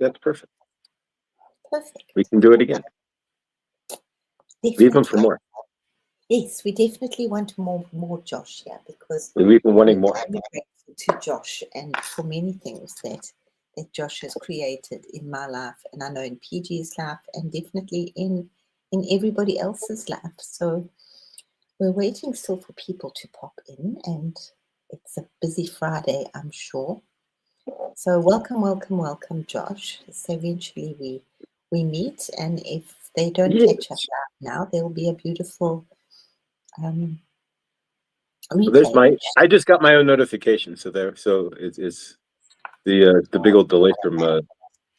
That's perfect. Perfect. We can do it again. Definitely. Leave them for more. Yes, we definitely want more Josh here, because We leave them wanting more. I'm grateful to Josh and for many things that Josh has created in my life, and I know in PG's life, and definitely in everybody else's life. So we're waiting still for people to pop in, and it's a busy Friday, I'm sure. So welcome, Josh. So eventually we meet, and if they don't catch us out now, there will be a beautiful There's I just got my own notification, so it's the big old delay from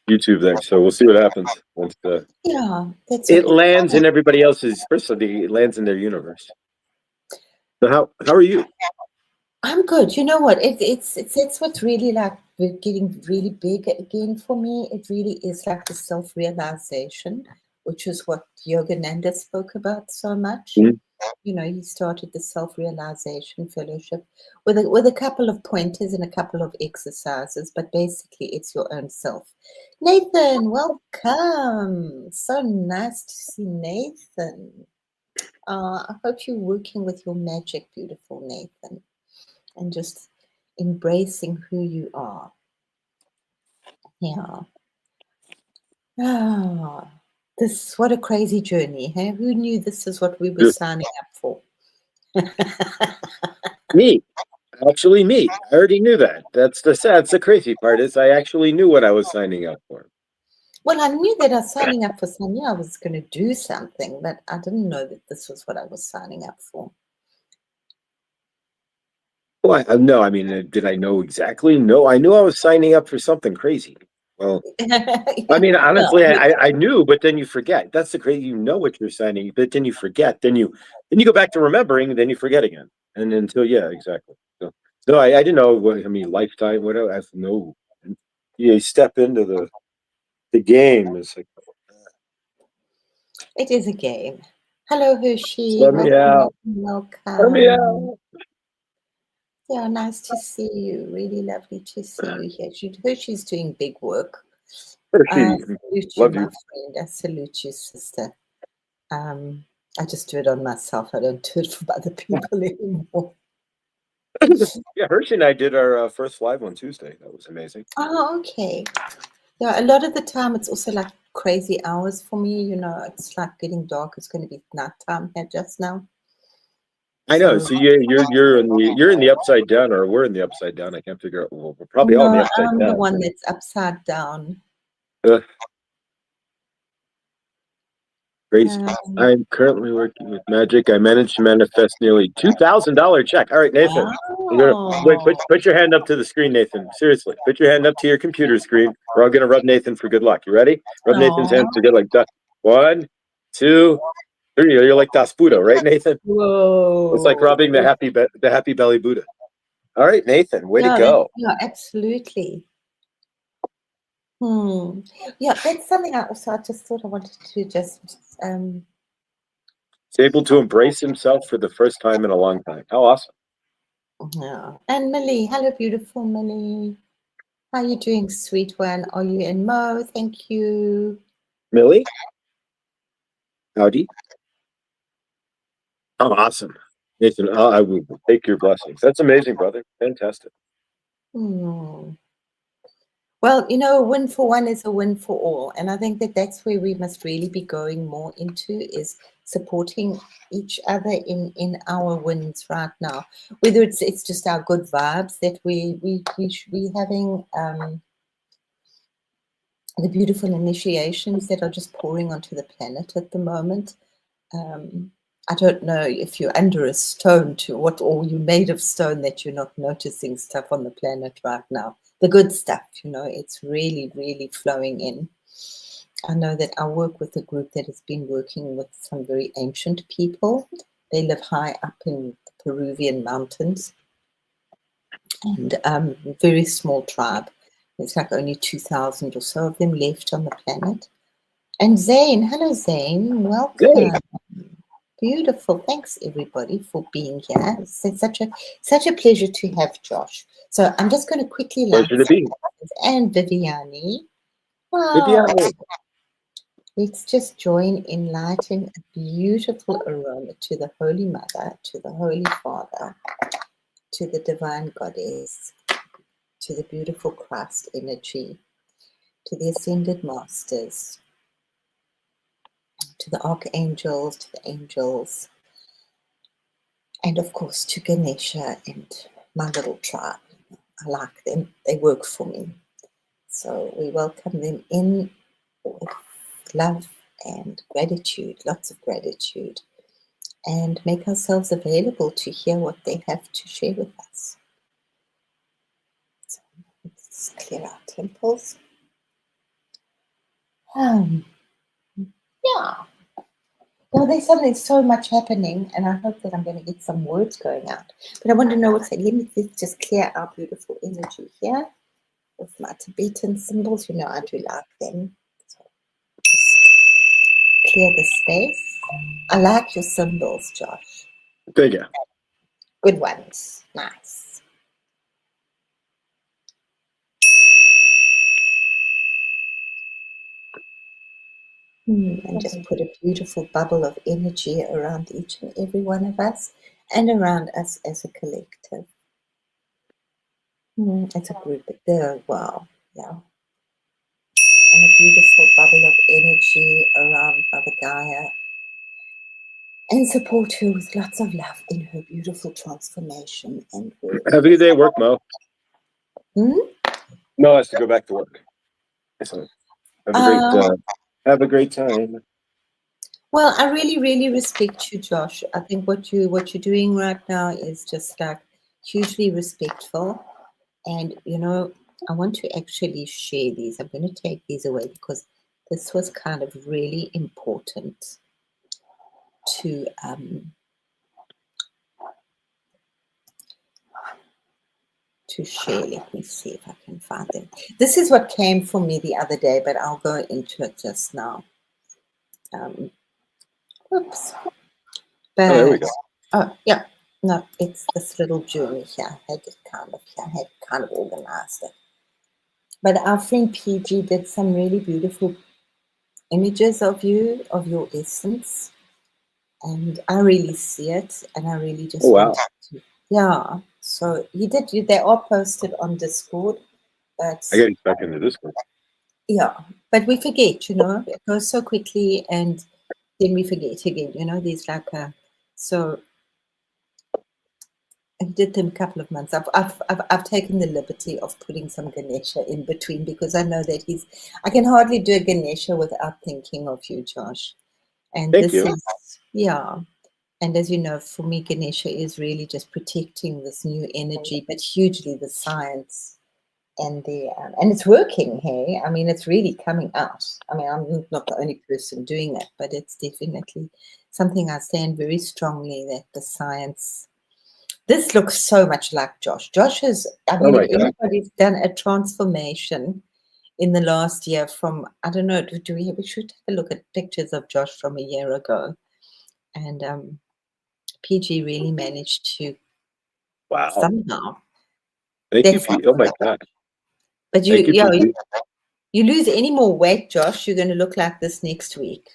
YouTube there. So we'll see what happens once it lands in everybody else's. First of all, it lands in their universe. So how are you? I'm good. You know what? It's what's really like getting really big again for me. It really is like the self-realization, which is what Yogananda spoke about so much. Mm-hmm. You know, he started the self-realization fellowship with a couple of pointers and a couple of exercises, but basically it's your own self. Nathan, welcome. So nice to see Nathan. I hope you're working with your magic, beautiful Nathan, and just embracing who you are. Yeah. What a crazy journey, hey? Who knew this is what we were signing up for? Me. Actually, me. I already knew that. That's the crazy part, is I actually knew what I was signing up for. Well, I knew that I was signing up for something. I was going to do something, but I didn't know that this was what I was signing up for. Well, no, I mean, did I know exactly? No, I knew I was signing up for something crazy. Well, I mean, honestly, I knew, but then you forget. That's the crazy. You know what you're signing, but then you forget. Then you go back to remembering, then you forget again. And until, yeah, exactly. So I didn't know what, I mean, lifetime, whatever. I have no. You step into the game. It's like, it is a game. Hello, Hershey. Let me out. Yeah, nice to see you. Really lovely to see you here. Hershey's doing big work. Hershey, love you. My friend. I salute you, sister. I just do it on myself. I don't do it for other people anymore. Yeah, Hershey and I did our first live on Tuesday. That was amazing. Oh, okay. Yeah, a lot of the time it's also like crazy hours for me. You know, it's like getting dark. It's going to be nighttime here just now. I know. So you're in the upside down, or we're in the upside down. I can't figure out. Well, we're probably all in the upside down. I'm the one that's upside down. Crazy. I'm currently working with magic. I managed to manifest nearly $2,000 check. All right, Nathan. Wait, put your hand up to the screen, Nathan. Seriously, put your hand up to your computer screen. We're all gonna rub Nathan for good luck. You ready? Rub Nathan's hands for good luck. 1, 2, 3. You're like Das Buddha, right, Nathan? Whoa! It's like rubbing the happy belly Buddha. All right, Nathan. Way to go. Yeah, absolutely. Yeah, that's something I just thought I wanted to just. He's able to embrace himself for the first time in a long time. How awesome! Yeah. And Millie, hello, beautiful Millie. How are you doing, sweet one? Are you in Mo? Thank you. Millie? Howdy. Oh, awesome. Nathan, I will take your blessings. That's amazing, brother. Fantastic. Well, you know, a win for one is a win for all. And I think that that's where we must really be going more into, is supporting each other in our wins right now. Whether it's just our good vibes that we should be having, the beautiful initiations that are just pouring onto the planet at the moment. I don't know if you're under a stone or you're made of stone that you're not noticing stuff on the planet right now. The good stuff, you know, it's really, really flowing in. I know that I work with a group that has been working with some very ancient people. They live high up in the Peruvian mountains, and very small tribe. There's like only 2,000 or so of them left on the planet. And Zane, hello Zane, welcome. Hey. Beautiful. Thanks everybody for being here. It's such a pleasure to have Josh. So I'm just going to quickly pleasure to be. and Viviani. Wow. Let's just join in lighting a beautiful aroma to the Holy Mother, to the Holy Father, to the Divine Goddess, to the beautiful Christ energy, to the Ascended Masters, to the Archangels, to the Angels, and of course to Ganesha and my little tribe. I like them, they work for me. So we welcome them in with love and gratitude, lots of gratitude, and make ourselves available to hear what they have to share with us. So let's clear our temples. Yeah. Well, there's so much happening, and I hope that I'm going to get some words going out. But I want to know what's let me just clear our beautiful energy here with my Tibetan symbols. You know, I do like them. So just clear the space. I like your symbols, Josh. Thank you. Good ones. Nice. And just put a beautiful bubble of energy around each and every one of us and around us as a collective. It's a group there. Wow. Yeah. And a beautiful bubble of energy around Mother Gaia. And support her with lots of love in her beautiful transformation and work. Have a good day at work, Mo. Hmm? No, I has to go back to work. So have a great time. Well, I really, really respect you, Josh. I think what you're doing right now is just like hugely respectful. And you know, I want to actually share these. I'm going to take these away because this was kind of really important to share. Let me see if I can find them. This is what came for me the other day, but I'll go into it just now. Whoops. But, Oh, there we go. Oh, yeah. No, it's this little journey here. I had it kind of organized it. But our friend PG did some really beautiful images of you, of your essence. And I really see it. And I really just want to. Yeah. So he did. They are posted on Discord. But I got to get back into this one. Yeah. But we forget, you know, it goes so quickly and then we forget again, you know, there's like so I did them a couple of months. I've taken the liberty of putting some Ganesha in between because I know that I can hardly do a Ganesha without thinking of you, Josh. And Thank you. Yeah. And as you know, for me, Ganesha is really just protecting this new energy, but hugely the science and and it's working. Hey, I mean, it's really coming out. I mean, I'm not the only person doing it, but it's definitely something I stand very strongly that the science. This looks so much like Josh. Josh is, I mean, if anybody's done a transformation in the last year from, I don't know, we should take a look at pictures of Josh from a year ago. And PG really managed to somehow. Thank you, Pete. Oh my God. But you lose any more weight, Josh, you're going to look like this next week.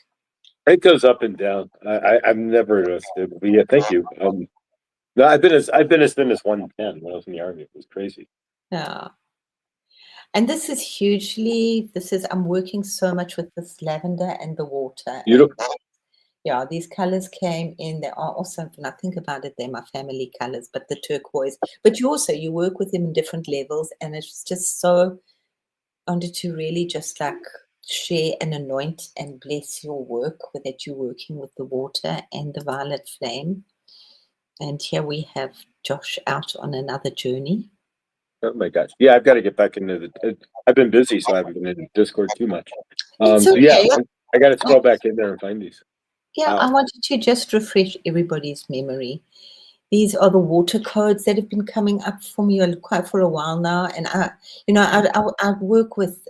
It goes up and down. I've never noticed it, but yeah, thank you. No, I've been as thin as 110 when I was in the Army. It was crazy. Yeah. And this is I'm working so much with this lavender and the water. Beautiful. Yeah, these colors came in. They are also, when I think about it, they're my family colors, but the turquoise. But you work with them in different levels, and it's just so wanted to really just like share and anoint and bless your work with that you're working with the water and the violet flame. And here we have Josh out on another journey. Oh my gosh. Yeah, I've got to get back into I've been busy, so I haven't been in Discord too much. It's okay. Yeah, I got to scroll back in there and find these. Yeah, I wanted to just refresh everybody's memory. These are the water codes that have been coming up for me quite for a while now. And I work with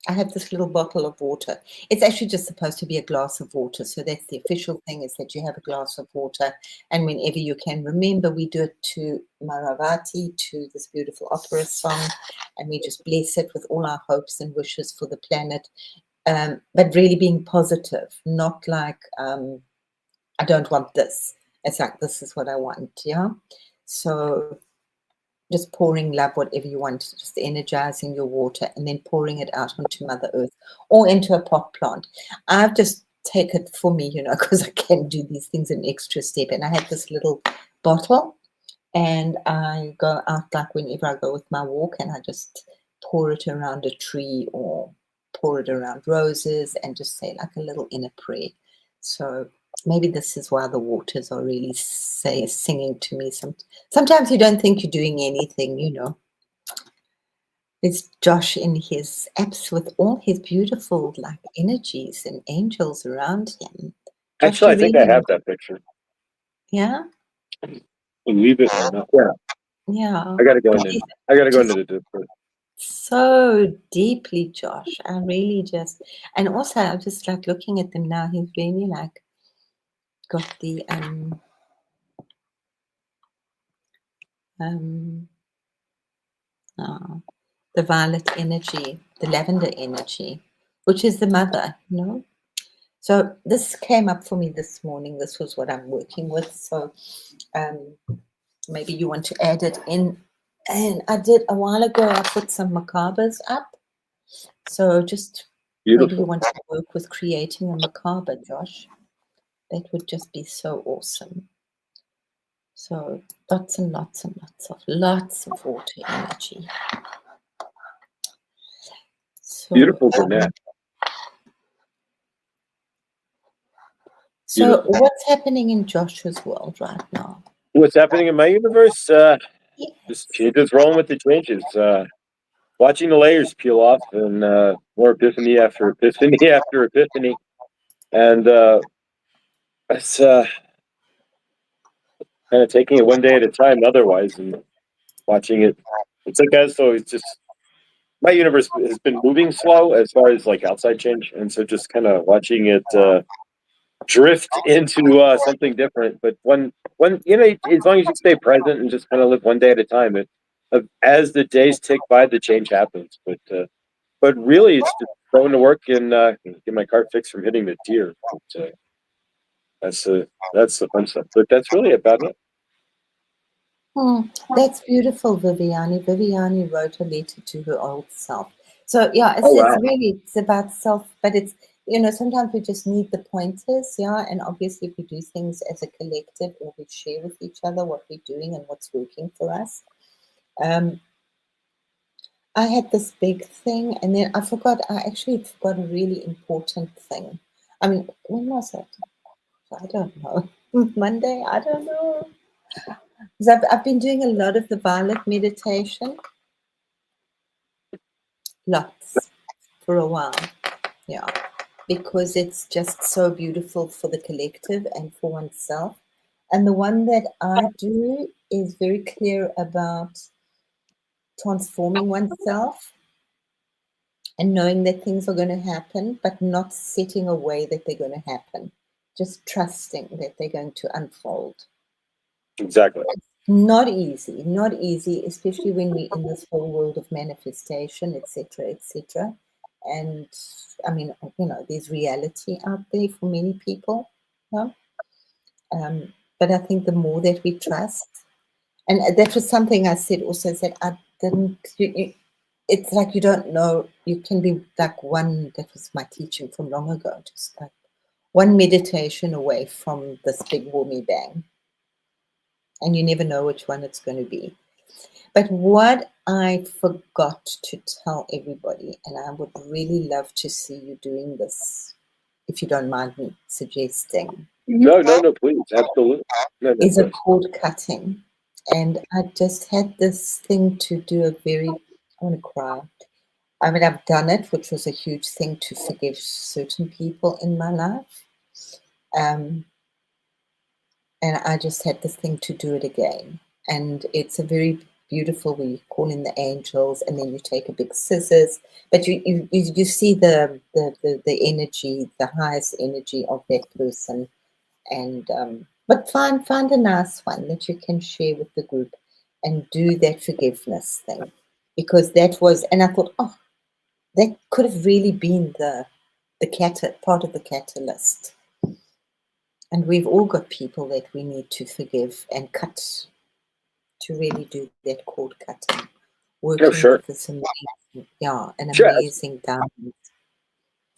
I have this little bottle of water. It's actually just supposed to be a glass of water. So that's the official thing, is that you have a glass of water. And whenever you can remember, we do it to Maravati, to this beautiful opera song. And we just bless it with all our hopes and wishes for the planet. But really being positive, not like, I don't want this. It's like, this is what I want. Yeah. So just pouring love, whatever you want, just energizing your water and then pouring it out onto Mother Earth or into a pot plant. I've just taken it for me, because I can do these things an extra step. And I had this little bottle, and I go out like whenever I go with my walk, and I just pour it around a tree or pour it around roses and just say like a little inner prayer. So maybe this is why the waters are really singing to me. Sometimes you don't think you're doing anything, It's Josh in his apps with all his beautiful like energies and angels around him. Josh, Actually, I think I really, have that picture. yeah, Believe it or not. Yeah, yeah. I gotta go into. I gotta go into the Discord. So deeply, Josh. I really just, and also I'm just like looking at them now. He's really like got the the violet energy, the lavender energy, which is the mother. So this came up for me this morning. This was what I'm working with. So maybe you want to add it in. And I did a while ago, I put some macabres up. So just Beautiful. maybe you want to work with creating a macabre, Josh. That would just be so awesome. So lots and lots and lots of water energy. So, Beautiful brunette. So Beautiful. what's happening in Joshua's world right now? What's happening in my universe? Yes. Just rolling with the changes. Watching the layers peel off, and more epiphany after epiphany after epiphany, and it's kind of taking it one day at a time. Otherwise, and watching it, it's like as though it's just my universe has been moving slow as far as like outside change, and so just kind of watching it drift into something different. But when as long as you stay present and just kind of live one day at a time, as the days tick by, the change happens. But really, it's just going to work and get my car fixed from hitting the deer. But, that's the fun stuff. But that's really about it. That's beautiful, Viviani. Viviani wrote a letter to her old self. So yeah, it's, Oh, wow. it's about self, but it's sometimes we just need the pointers, yeah. And obviously, if we do things as a collective, or we share with each other what we're doing and what's working for us. I had this big thing, and then I actually forgot a really important thing. I mean, when was it? I don't know. Monday? I don't know. Because I've been doing a lot of the violet meditation. Lots. For a while. Yeah. Because it's just so beautiful for the collective and for oneself. And the one that I do is very clear about transforming oneself and knowing that things are going to happen, but not setting a way that they're going to happen. Just trusting that they're going to unfold. Exactly. Not easy, especially when we're in this whole world of manifestation, etc., etc. And I mean, there's reality out there for many people. Yeah? But I think the more that we trust, and that was something I said also, that I didn't, it's like you don't know, you can be like that was my teaching from long ago, just like one meditation away from this big whammy bang. And you never know which one it's going to be. But what I forgot to tell everybody, and I would really love to see you doing this, if you don't mind me suggesting. No, please, absolutely. Is a cord cutting. And I just had this thing to do I want to cry. I mean, I've done it, which was a huge thing to forgive certain people in my life. And I just had this thing to do it again. And it's a very beautiful where you call in the angels, and then you take a big scissors, but you see the energy, the highest energy of that person, and but find a nice one that you can share with the group, and do that forgiveness thing, because that was, and I thought, oh, that could have really been the part of the catalyst. And we've all got people that we need to forgive and cut, to really do that cord cutting. Working sure. with this amazing, an Sure. amazing diamond.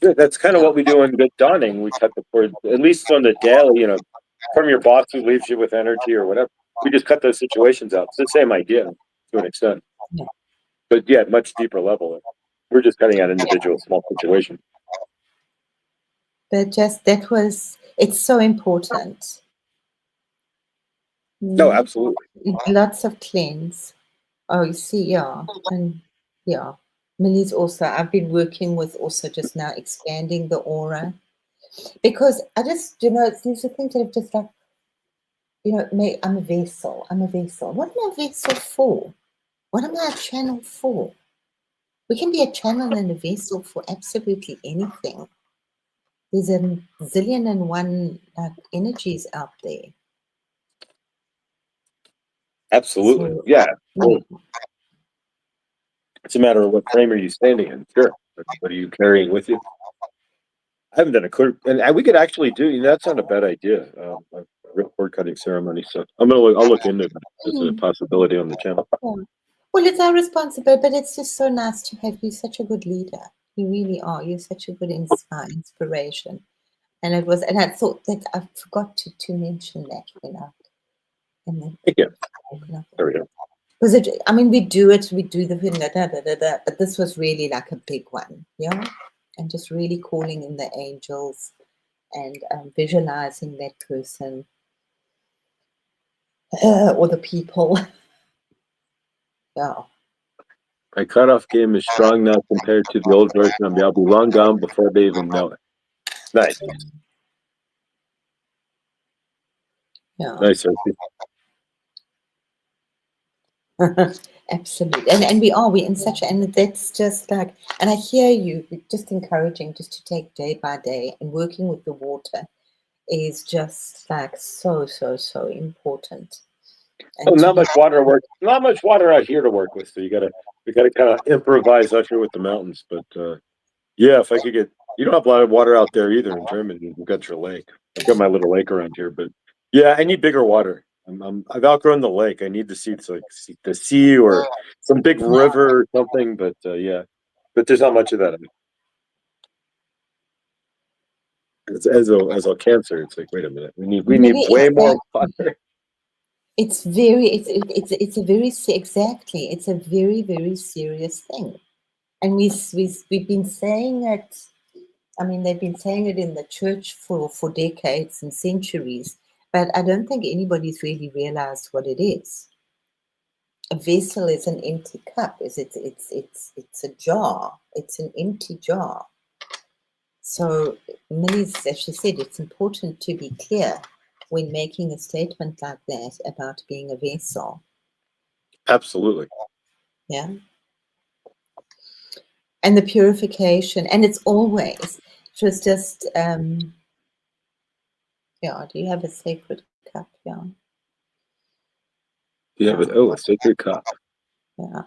Yeah, that's kind of what we do in Good Dawning. We cut the cord, at least on the daily, from your boss who leaves you with energy or whatever. We just cut those situations out. It's the same idea to an extent. Yeah. But yeah, much deeper level. We're just cutting out individual small situations. But just it's so important. No, absolutely. Lots of cleanse. Oh, you see, and Millie's also, I've been working with also just now expanding the aura, because I just, it's these are things that have just like, I'm a vessel. What am I a vessel for? What am I a channel for? We can be a channel and a vessel for absolutely anything. There's a zillion and one energies out there. Absolutely. So, Yeah. Cool. It's a matter of what frame are you standing in. Sure. What are you carrying with you? I haven't done a cord, and we could actually do. That's not a bad idea. A real cord cutting ceremony. So I'll look into it as a possibility on the channel. Well, it's our responsibility, but it's just so nice to have you, such a good leader. You really are. You're such a good inspiration. And I thought that I forgot to mention that, And then, Thank you. There we go. Because we do the but this was really like a big one, and just really calling in the angels and visualizing that person or the people. My cutoff game is strong now compared to the old version. I'll be long gone before they even know it. Nice. Nice, Sophie. Absolutely, and we're in such, and that's just like, and I hear you just encouraging just to take day by day, and working with the water is just like so important. And not much water work. Not much water out here to work with. So we gotta kind of improvise out here with the mountains. But yeah, if I could get, you don't have a lot of water out there either in Germany. You've got your lake. I've got my little lake around here, but yeah, I need bigger water. I've outgrown the lake. I need to see the sea or some big river or something. But yeah, but there's not much of that. It's as a cancer. It's like, wait a minute, we need way more water. It's a very exactly. It's a very, very serious thing, and we've been saying it. They've been saying it in the church for decades and centuries, but I don't think anybody's really realized what it is. A vessel is an empty cup. It's a jar. It's an empty jar. So Millie's, as she said, it's important to be clear when making a statement like that about being a vessel. Absolutely. Yeah. And the purification, and it's always, it was just, do you have a sacred cup? Yeah. Yeah, but a sacred cup. Yeah.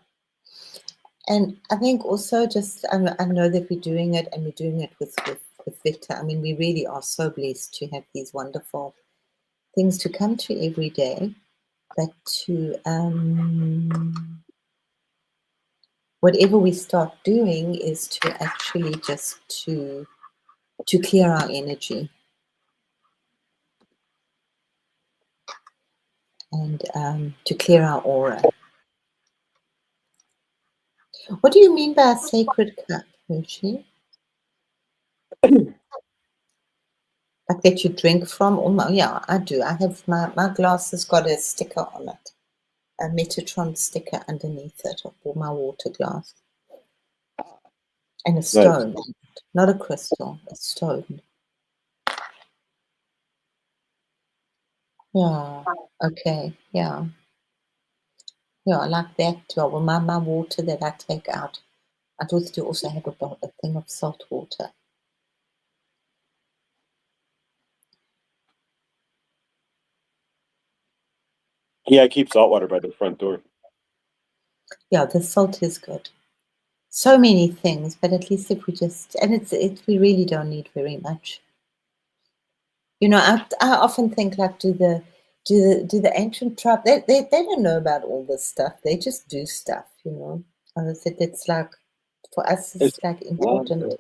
And I think also just, I know that we're doing it, and we're doing it with Victor. We really are so blessed to have these wonderful things to come to every day, but to, whatever we start doing is to actually just to clear our energy. And to clear our aura. What do you mean by a sacred cup, Ruchi? Like that you drink from? Yeah, I do. I have my glass has got a sticker on it, a Metatron sticker underneath it, or my water glass, and a stone, not a crystal, a stone. Yeah. Okay. Yeah. Yeah, like that. Yeah, well, my water that I take out, I do also have a thing of salt water. Yeah, I keep salt water by the front door. Yeah, the salt is good. So many things, but at least if we just, and we really don't need very much. You know, I often think like, do the ancient tribe, they don't know about all this stuff. They just do stuff, you know. And I said it's like, for us, It's it's like well, important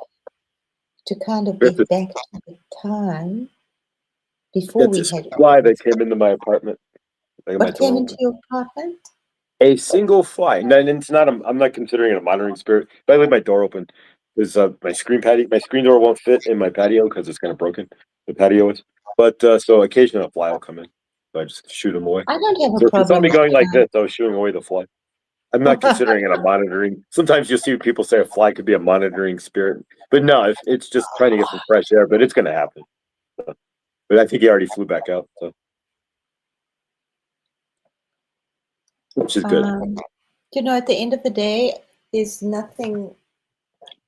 to kind of it's a, get back to the time before it's we a had all fly this. that came into my apartment. I got my What came door into open. your apartment? A single fly. And it's not. I'm not considering it a monitoring spirit. But I leave my door open because my screen door won't fit in my patio because it's kind of broken. The patio is. But so occasionally a fly will come in. So I just shoot them away. I don't have So a if you saw problem me with going like this, I was shooting away the fly. I'm not flies. considering it a monitoring. Sometimes you'll see people say a fly could be a monitoring spirit, but no, it's just trying to get some fresh air. But it's going to happen. So, but I think he already flew back out, so which is good. Um, you know, at the end of the day, there's nothing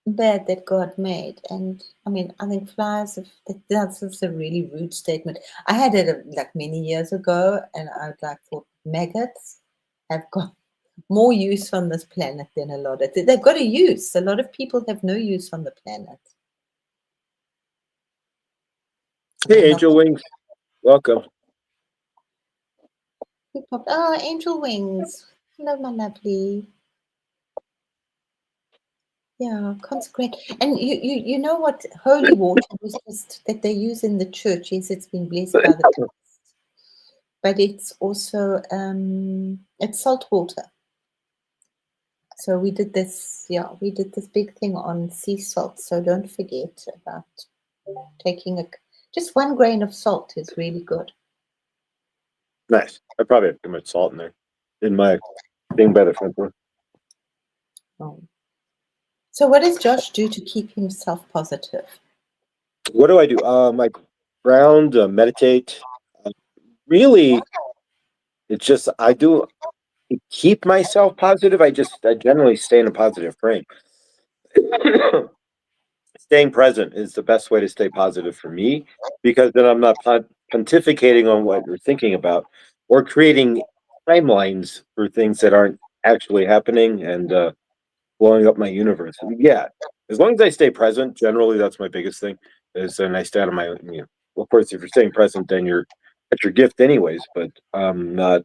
bad that God made. And I mean, I think flies, that's just a really rude statement. I had it like many years ago, and I would like thought maggots have got more use on this planet than a lot of, they've got a use. A lot of people have no use on the planet. Hey, They're not, Angel Wings, welcome. oh, angel wings. Hello, my lovely. Yeah, consecrate. And you know what? Holy water was just that they use in the church. Yes, it's been blessed by the priest, but it's also it's salt water. So we did this, yeah, we did this big thing on sea salt. So don't forget about taking just 1 grain of salt is really good. Nice. I probably have too much salt in there in my thing by the front door. Oh. So what does Josh do to keep himself positive? What do I do? I ground, meditate. Uh, Really, it's just I do to keep myself positive. I generally stay in a positive frame. Staying present is the best way to stay positive for me because then I'm not pontificating on what you're thinking about or creating timelines for things that aren't actually happening and blowing up my universe. Yeah, as long as I stay present, generally that's my biggest thing. Is then I stay out of my of course, if you're staying present, then you're at your gift anyways. But not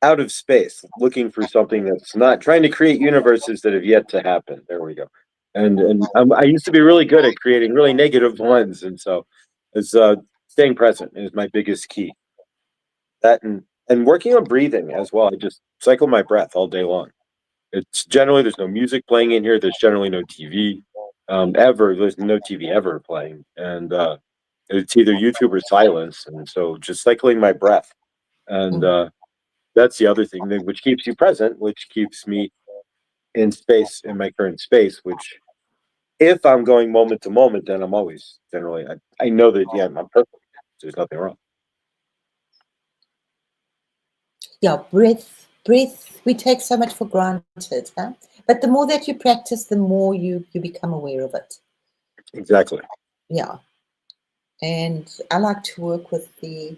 out of space, looking for something that's not trying to create universes that have yet to happen. There we go. And I used to be really good at creating really negative ones, and so it's staying present is my biggest key. That and working on breathing as well. I just cycle my breath all day long. It's generally there's no music playing in here. There's generally no TV ever. There's no TV ever playing, and it's either YouTube or silence. And so just cycling my breath and Mm. that's the other thing which keeps you present, which keeps me in space in my current space, which if I'm going moment to moment, then I'm always generally I know that yeah, I'm perfect. There's nothing wrong. Yeah, breath. We take so much for granted, huh? But the more that you practice, the more you become aware of it. Exactly. Yeah, and I like to work with the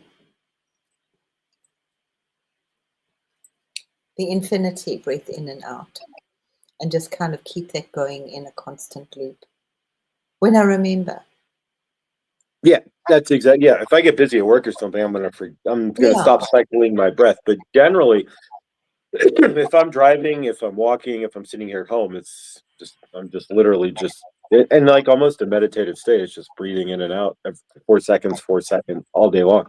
infinity breath in and out, and just kind of keep that going in a constant loop. When I remember, Yeah, that's exactly yeah. If I get busy at work or something, I'm gonna yeah, stop cycling my breath. But generally, if I'm driving, if I'm walking, if I'm sitting here at home, it's just I'm just literally just and like almost a meditative state. It's just breathing in and out every 4 seconds, 4 seconds, all day long.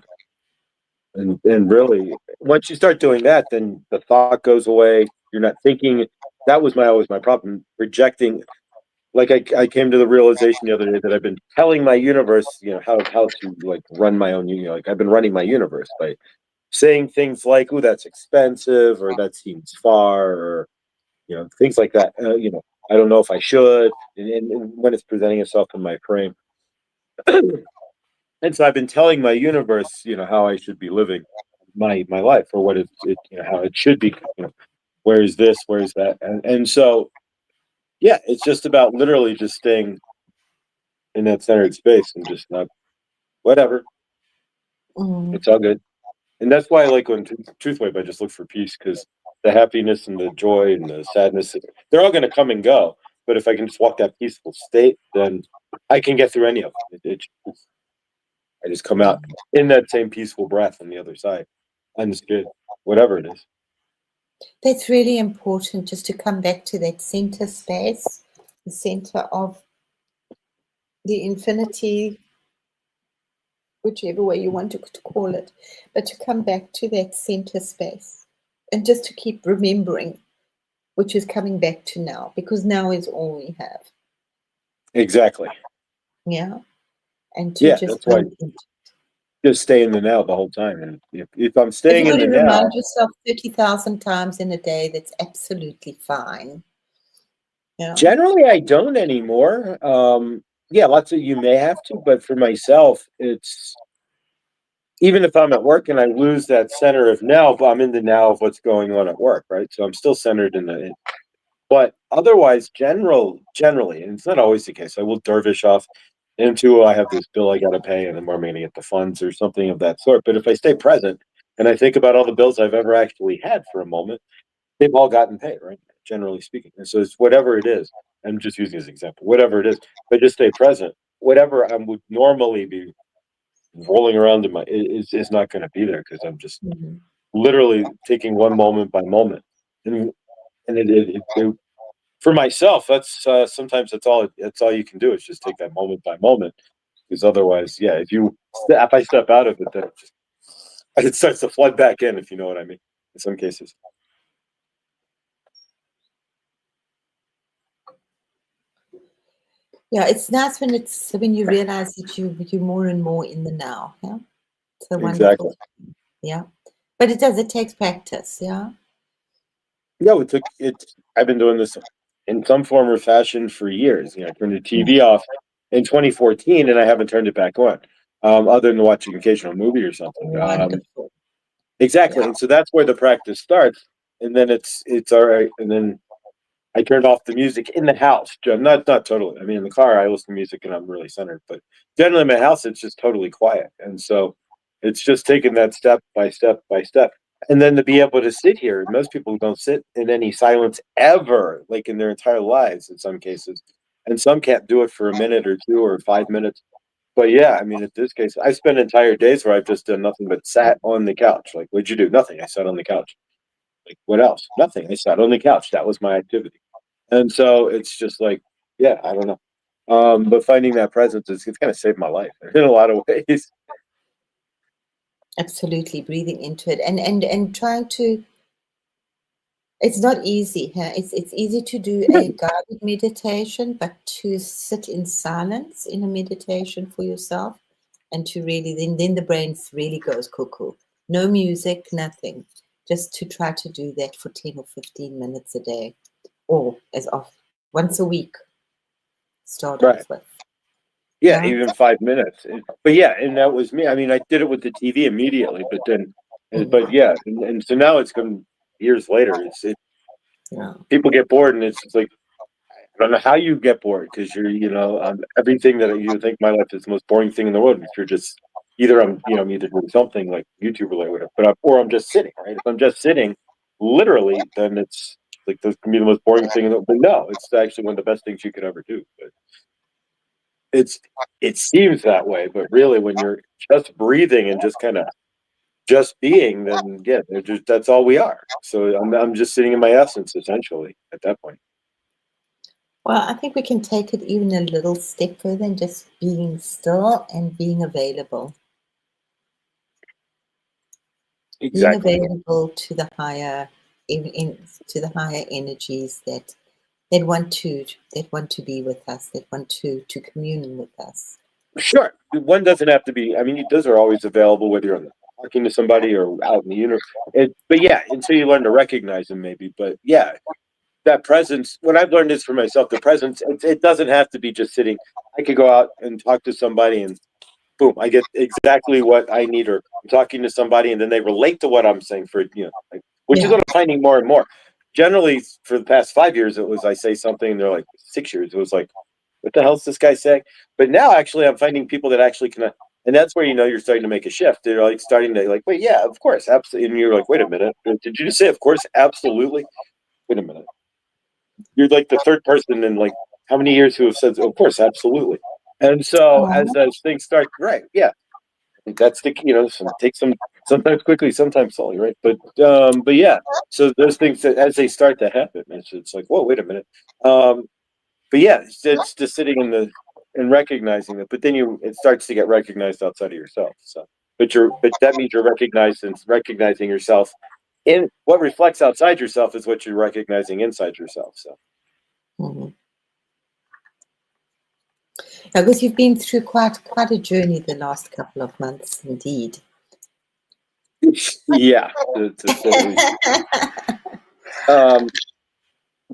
And really, once you start doing that, then the thought goes away. You're not thinking. That was my always my problem. Rejecting. Like I came to the realization the other day that I've been telling my universe, how to like run my own, like I've been running my universe by saying things like, "Oh, that's expensive," or "That seems far," or things like that. I don't know if I should, and when it's presenting itself in my frame, and so I've been telling my universe, how I should be living. my life, or what how it should be. Where's this? Where's that? And so yeah, it's just about literally just staying in that centered space and just not whatever. Mm. It's all good. And that's why I like when Truth Wave, I just look for peace, because the happiness and the joy and the sadness, they're all going to come and go. But if I can just walk that peaceful state, then I can get through any of them. I just come out in that same peaceful breath on the other side. Understood, whatever it is. That's really important, just to come back to that center space, the center of the infinity, whichever way you want to call it, but to come back to that center space and just to keep remembering, which is coming back to now, because now is all we have. Exactly. Yeah. And to just that's why just stay in the now the whole time. And if I'm staying in the now, remind yourself 30,000 times in a day, that's absolutely fine. Yeah. Generally, I don't anymore. Yeah, lots of you may have to, but for myself, it's even if I'm at work and I lose that center of now, but I'm in the now of what's going on at work, right? So I'm still centered but otherwise, generally, and it's not always the case. I will dervish off into I have this bill I got to pay, and then where am I going to get the funds or something of that sort. But if I stay present and I think about all the bills I've ever actually had for a moment, they've all gotten paid, right? Generally speaking. And so it's whatever it is. I'm just using as an example. Whatever it is, but just stay present. Whatever I would normally be rolling around in my is not going to be there, because I'm just literally taking one moment by moment. And for myself, that's sometimes that's all you can do, is just take that moment by moment, because otherwise, yeah, if I step out of it, then it starts to flood back in, if you know what I mean, in some cases. Yeah, it's nice when you realize that you're more and more in the now. Yeah, so wonderful. Exactly. Yeah, but it takes practice. Yeah. Yeah, I've been doing this in some form or fashion for years. I turned the TV off in 2014, and I haven't turned it back on, other than watching occasional movie or something. Wonderful. Exactly, Yeah. and so that's where the practice starts, and then it's all right, and then I turned off the music in the house. Not totally. I mean, in the car, I listen to music and I'm really centered. But generally, in my house, it's just totally quiet. And so it's just taking that step by step by step. And then to be able to sit here, most people don't sit in any silence ever, like in their entire lives in some cases. And some can't do it for a minute or two or 5 minutes. But yeah, I mean, in this case, I spent entire days where I've just done nothing but sat on the couch. Like, what'd you do? Nothing. I sat on the couch. Like, what else? Nothing. I sat on the couch. That was my activity. And so it's just like, yeah, I don't know. But finding that presence it's kind of saved my life in a lot of ways. Absolutely, breathing into it and trying to. It's not easy. Huh? It's easy to do a guided meditation, but to sit in silence in a meditation for yourself, and to really then the brain really goes cuckoo. No music, nothing. Just to try to do that for 10 or 15 minutes a day, or as often once a week. Start Right. off with. Yeah, even 5 minutes. But yeah, and that was me. I mean, I did it with the TV immediately, but then, but yeah, and so now it's come years later. Yeah. People get bored, and it's just like, I don't know how you get bored, because you're, everything that you think my life is the most boring thing in the world. If you're just I'm either doing something like YouTube or like whatever, or I'm just sitting, right? If I'm just sitting, literally, then it's like this can be the most boring thing in the world. But no, it's actually one of the best things you could ever do. But it seems that way, but really, when you're just breathing and just kind of just being, then yeah, that's all we are. So I'm just sitting in my essence essentially at that point. Well, I think we can take it even a little step further and just being still and being available. Exactly. Being available to the higher to the higher energies that want to be with us, that want to commune with us. Sure, one doesn't have to be. I mean, those are always available, whether you're talking to somebody or out in the universe. But yeah, until you learn to recognize them, maybe. But yeah, that presence. When I've learned this for myself, the presence. It doesn't have to be just sitting. I could go out and talk to somebody and boom, I get exactly what I need, or I'm talking to somebody and then they relate to what I'm saying for, like, which is Yeah. what I'm finding more and more. Generally, for the past 5 years, it was I say something, and they're like, 6 years, it was like, what the hell's this guy saying? But now, actually, I'm finding people that actually can, and that's where you're starting to make a shift. They're like starting to like, wait, yeah, of course, absolutely. And you're like, wait a minute, did you just say, of course, absolutely? Wait a minute, you're like the third person in like how many years who have said, of course, absolutely. And so as Oh, those things start, right? Yeah, that's the take some sometimes quickly, sometimes slowly, right? But yeah, so those things that as they start to happen, it's like, whoa, wait a minute. But yeah, it's just sitting in the and recognizing it. But then it starts to get recognized outside of yourself. So, but that means you're recognizing yourself in what reflects outside yourself is what you're recognizing inside yourself. So. mhm. Because you've been through quite a journey the last couple of months, indeed. Yeah, to say the least.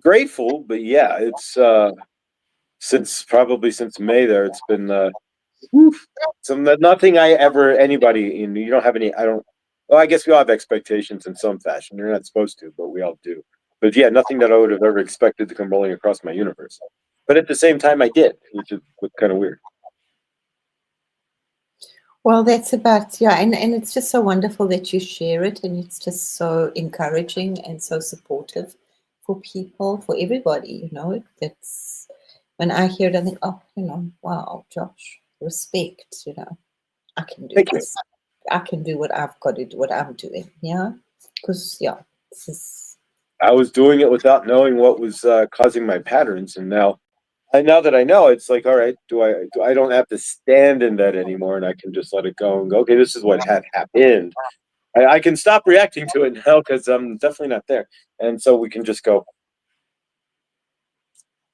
Grateful, but yeah, it's since May there, it's been woof, nothing anybody, you don't have any, I don't, well, I guess we all have expectations in some fashion. You're not supposed to, but we all do. But yeah, nothing that I would have ever expected to come rolling across my universe. But at the same time, I did, which is kind of weird. Well, that's about, yeah, and it's just so wonderful that you share it, and it's just so encouraging and so supportive for people, for everybody, That's when I hear it, I think, oh, wow, Josh, respect, I can do Thank you. this. I can do what I've got to do, what I'm doing, yeah? Because, yeah, this is, I was doing it without knowing what was causing my patterns, and now that I know, it's like, all right, I don't have to stand in that anymore, and I can just let it go and go, okay, this is what had happened. I can stop reacting to it now because I'm definitely not there, and so we can just go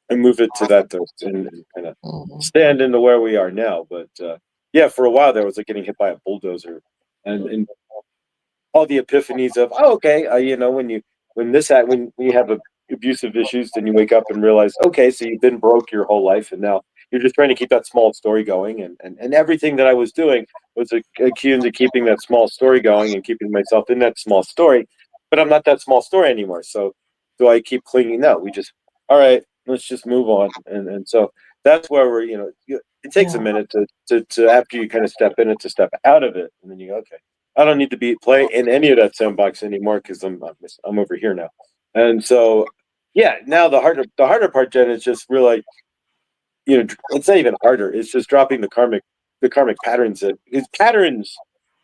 and move it to that dose and kind of mhm. stand into where we are now. But yeah, for a while there was like getting hit by a bulldozer, and all the epiphanies of, oh, okay, when you have abusive issues, then you wake up and realize, okay, so you've been broke your whole life, and now you're just trying to keep that small story going, and everything that I was doing was akin to keeping that small story going and keeping myself in that small story, but I'm not that small story anymore. So do I keep clinging? No, we just, all right, let's just move on, and so that's where it takes a Yeah, minute to after you kind of step in it to step out of it, and then you go, okay, I don't need to play in any of that sandbox anymore because I'm over here now. And so yeah, now the harder part, Jen, is just really, it's not even harder. It's just dropping the karmic patterns that because patterns,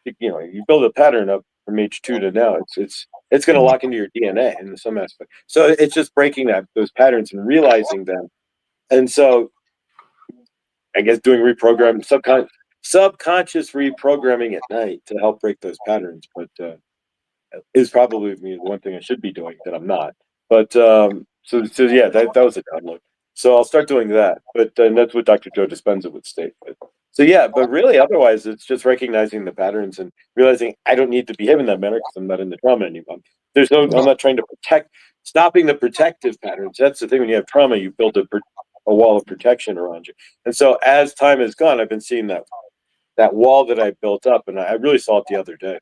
you build a pattern up from age 2 to now. It's going to mm, lock into your DNA in some aspect. So it's just breaking those patterns and realizing them. And so I guess doing subconscious reprogramming at night to help break those patterns. But is probably one thing I should be doing that I'm not. But so yeah, that was a download. So I'll start doing that. But that's what Dr. Joe Dispenza would state. But so yeah, but really, otherwise, it's just recognizing the patterns and realizing I don't need to behave in that manner because I'm not in the trauma anymore. I'm not trying to stopping the protective patterns. That's the thing. When you have trauma, you build a wall of protection around you. And so as time has gone, I've been seeing that wall that I built up, and I really saw it the other day.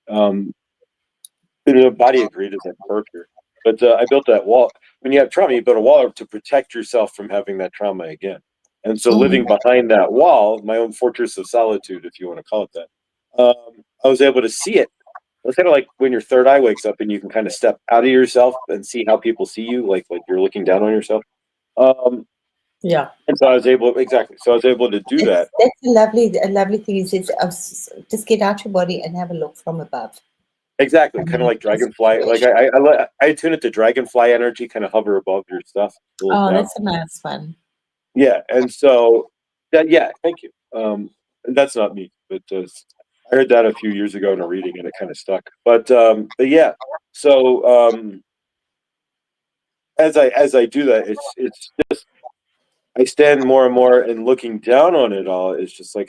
Um, the body agreed is like torture. But I built that wall. When you have trauma, you build a wall to protect yourself from having that trauma again. And so living mhm. behind that wall, my own fortress of solitude, if you want to call it that, I was able to see it. It's kind of like when your third eye wakes up and you can kind of step out of yourself and see how people see you, like you're looking down on yourself. Um, Yeah. and so I was able, exactly. So I was able to do that. That's a lovely thing is just get out your body and have a look from above. Exactly, kind of And like just dragonfly. Like I tune it to dragonfly energy, kind of hover above your stuff, look oh, down. that's a nice one. Yeah, and so yeah, thank you. And that's not me, but I heard that a few years ago in a reading, and it kind of stuck. But yeah, so as I do that, it's just I stand more and more, and looking down on it all. It's just like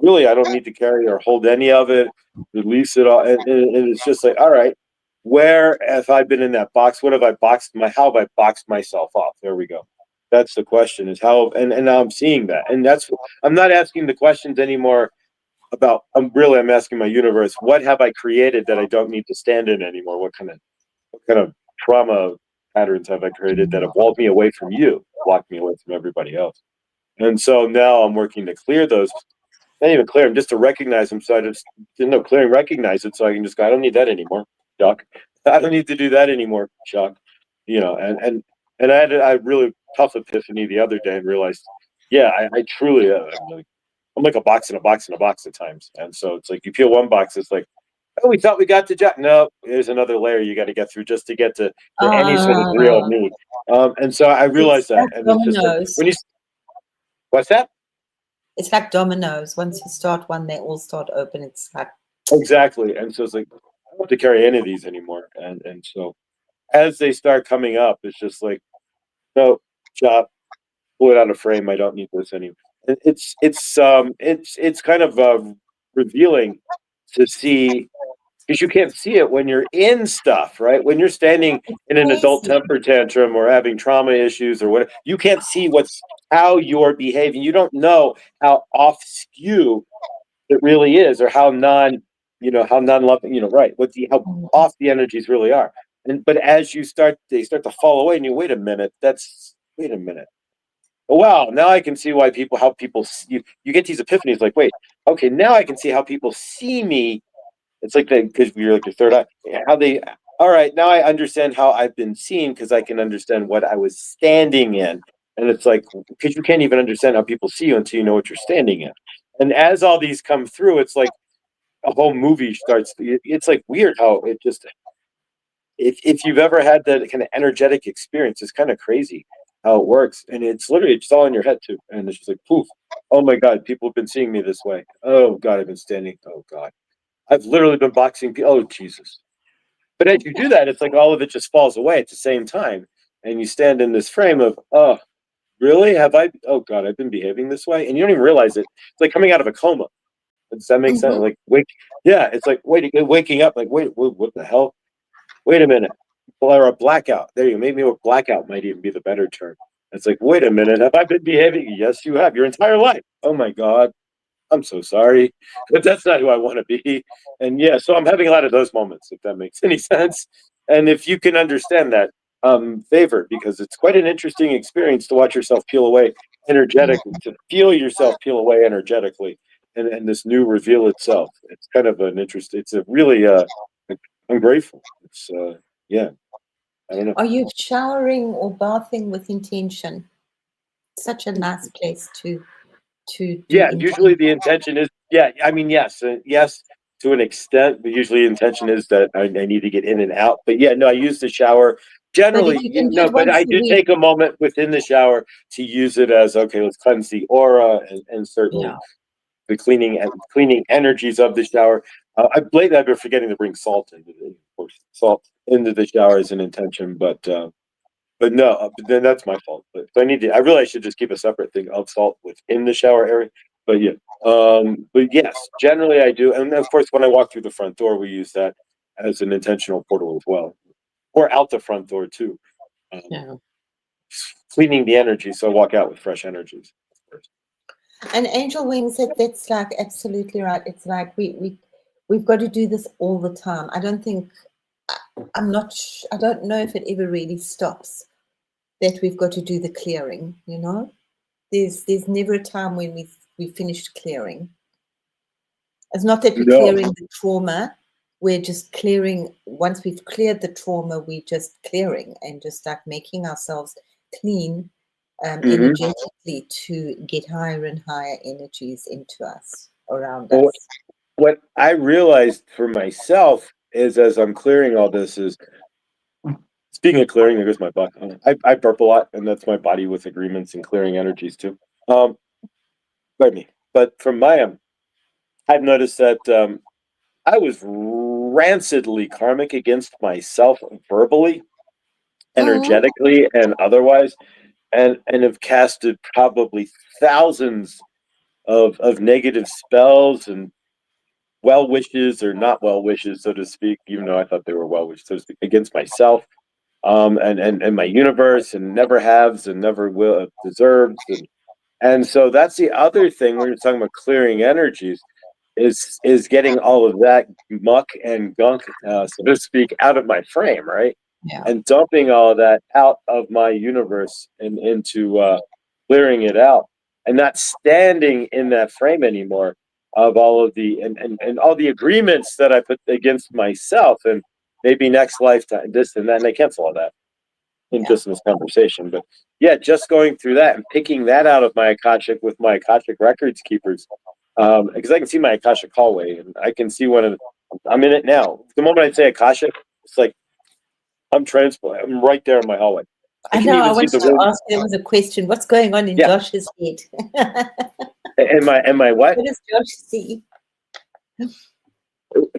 Mm. I don't need to carry or hold any of it, release it all, and it's just like, all right, where have I been in that box? What have I boxed how have I boxed myself off? There we go. That's the question, is how, and now I'm seeing that. And I'm not asking the questions anymore about, I'm asking my universe, what have I created that I don't need to stand in anymore? What kind of trauma patterns have I created that have walled me away from you, blocked me away from everybody else? And so now I'm working to clear those, not even clear them, just to recognize them. So I just didn't know clearing, recognize it. So I can just go, I don't need that anymore, Chuck. I don't need to do that anymore, Chuck. And I had a really tough epiphany the other day and realized, yeah, I truly, I'm like a box in a box in a box at times. And so it's like you peel one box, it's like, oh, we thought we got to Jack. No, there's another layer you got to get through just to get to any sort of real me. And so I It's realized that, like and it's just like dominoes. when you, what's that? It's like dominoes. Once you start one, they all start open. It's like Exactly. And so it's like I don't have to carry any of these anymore. And so as they start coming up, it's just like, no, chop, pull it out of frame. I don't need this anymore. It's kind of revealing to see, because you can't see it when you're in stuff, right? When you're standing it's in an adult crazy. temper tantrum or having trauma issues or whatever, you can't see how you're behaving. You don't know how off skew it really is, or how non-loving, right? How off the energies really are. But as they start to fall away, and you wait a minute. Wait a minute. Oh, wow, now I can see how people you get these epiphanies. Like, wait, okay, now I can see how people see me. It's like because you're like your third eye. How they. All right, now I understand how I've been seen because I can understand what I was standing in. And it's like, because you can't even understand how people see you until you know what you're standing in. And as all these come through, it's like a whole movie starts. It's like weird how it just. If you've ever had that kind of energetic experience, it's kind of crazy how it works, and it's literally just all in your head too. And it's just like poof. Oh my God, people have been seeing me this way. Oh God, I've been standing. Oh God, I've literally been boxing. Oh Jesus. But as you do that, it's like all of it just falls away at the same time, and you stand in this frame of, oh, really? Have I? Oh God, I've been behaving this way, and you don't even realize it. It's like coming out of a coma. Does that make sense? Mhm. Like yeah, it's like waking up. Like wait, what the hell? Wait a minute. Or a blackout. There you go. Maybe a blackout might even be the better term. It's like, wait a minute. Have I been behaving? Yes, you have your entire life. Oh my God. I'm so sorry, but that's not who I want to be. And yeah, so I'm having a lot of those moments, if that makes any sense. And if you can understand that, favor, because it's quite an interesting experience to watch yourself peel away energetically, to feel yourself peel away energetically, and this new reveal itself. It's kind of an interest. It's a really, I'm grateful. It's, yeah, I don't know. Are you showering or bathing with intention? Such a nice place to do Yeah, usually the intention. intention is, yeah, I mean, yes, yes, to an extent, but usually the intention is that I need to get in and out. But yeah, no, I use the shower But if generally, you can do no, it but once I a do week, take a moment within the shower to use it as, okay, let's cleanse the aura and certainly yeah. the cleaning energies of the shower. Lately I've been forgetting to bring salt of course, salt into the shower as an intention, but no, but then that's my fault. But so I really should just keep a separate thing of salt within the shower area. But yeah, but yes, generally I do, and of course when I walk through the front door, we use that as an intentional portal as well, or out the front door too, um, Yeah. cleaning the energy so I walk out with fresh energies. Of course. And angel wings, that's like absolutely right. It's like we've got to do this all the time. I don't think I don't know if it ever really stops that we've got to do the clearing, you know? There's never a time when we finished clearing. It's not that we're No. clearing the trauma, we're just clearing. Once we've cleared the trauma, we're just clearing and just like making ourselves clean Hmm. energetically to get higher and higher energies into us, around Well, us. what I realized for myself is as I'm clearing all this is, speaking of clearing, there goes my butt. I burp a lot, and that's my body with agreements and clearing energies too. Um, pardon me. But from my I've noticed that I was rancidly karmic against myself verbally, Mm, energetically, and otherwise, and have casted probably thousands of negative spells and well wishes or not well wishes, so to speak, even though I thought they were well wishes, so to speak, against myself, and my universe, and never haves and never will deserves, and so that's the other thing when you're talking about clearing energies is getting all of that muck and gunk, so to speak, out of my frame, right? Yeah. And dumping all of that out of my universe and into clearing it out, and not standing in that frame anymore of all of the and all the agreements that I put against myself, and maybe next lifetime, this and that, and I cancel all that in just in this conversation. But yeah, just going through that and picking that out of my Akashic with my Akashic records keepers, because I can see my Akashic hallway, and I can see I'm in it now. The moment I say Akashic, it's like I'm transport. I'm right there in my hallway. I can know. I even see wanted the to room. ask. There was a question. What's going on in Yeah. Josh's head? Am I what? What does Josh see?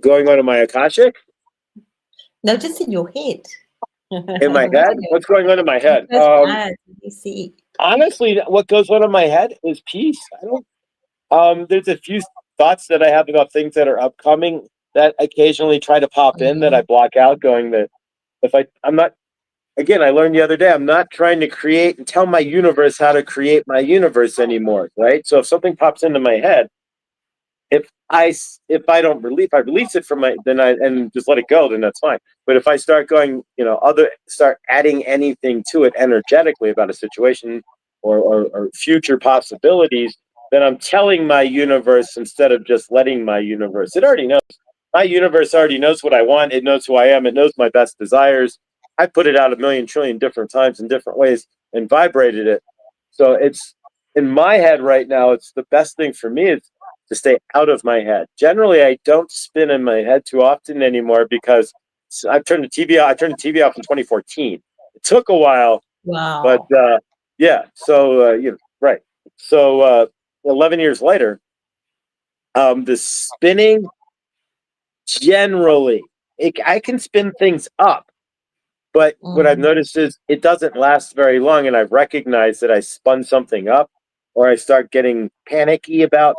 Going on in my Akashic? No, just in your head. In my head? What's going on in my head? You see. Honestly, what goes on in my head is peace. I don't. There's a few thoughts that I have about things that are upcoming that occasionally try to pop in that I block out, going that if I'm not. Again, I learned the other day, I'm not trying to create and tell my universe how to create my universe anymore, right? So if something pops into my head, if I don't release, if I release it from and just let it go, then that's fine. But if I start going, start adding anything to it energetically about a situation or future possibilities, then I'm telling my universe instead of just letting my universe. It already knows. My universe already knows what I want. It knows who I am. It knows my best desires. I put it out a million trillion different times in different ways and vibrated it. So it's in my head right now. It's the best thing for me is to stay out of my head. Generally, I don't spin in my head too often anymore because I've turned the TV off. I turned the TV off in 2014. It took a while, Wow. but yeah. So right. So 11 years later, the spinning generally, I can spin things up, but what I've noticed is it doesn't last very long, and I've recognized that I spun something up, or I start getting panicky about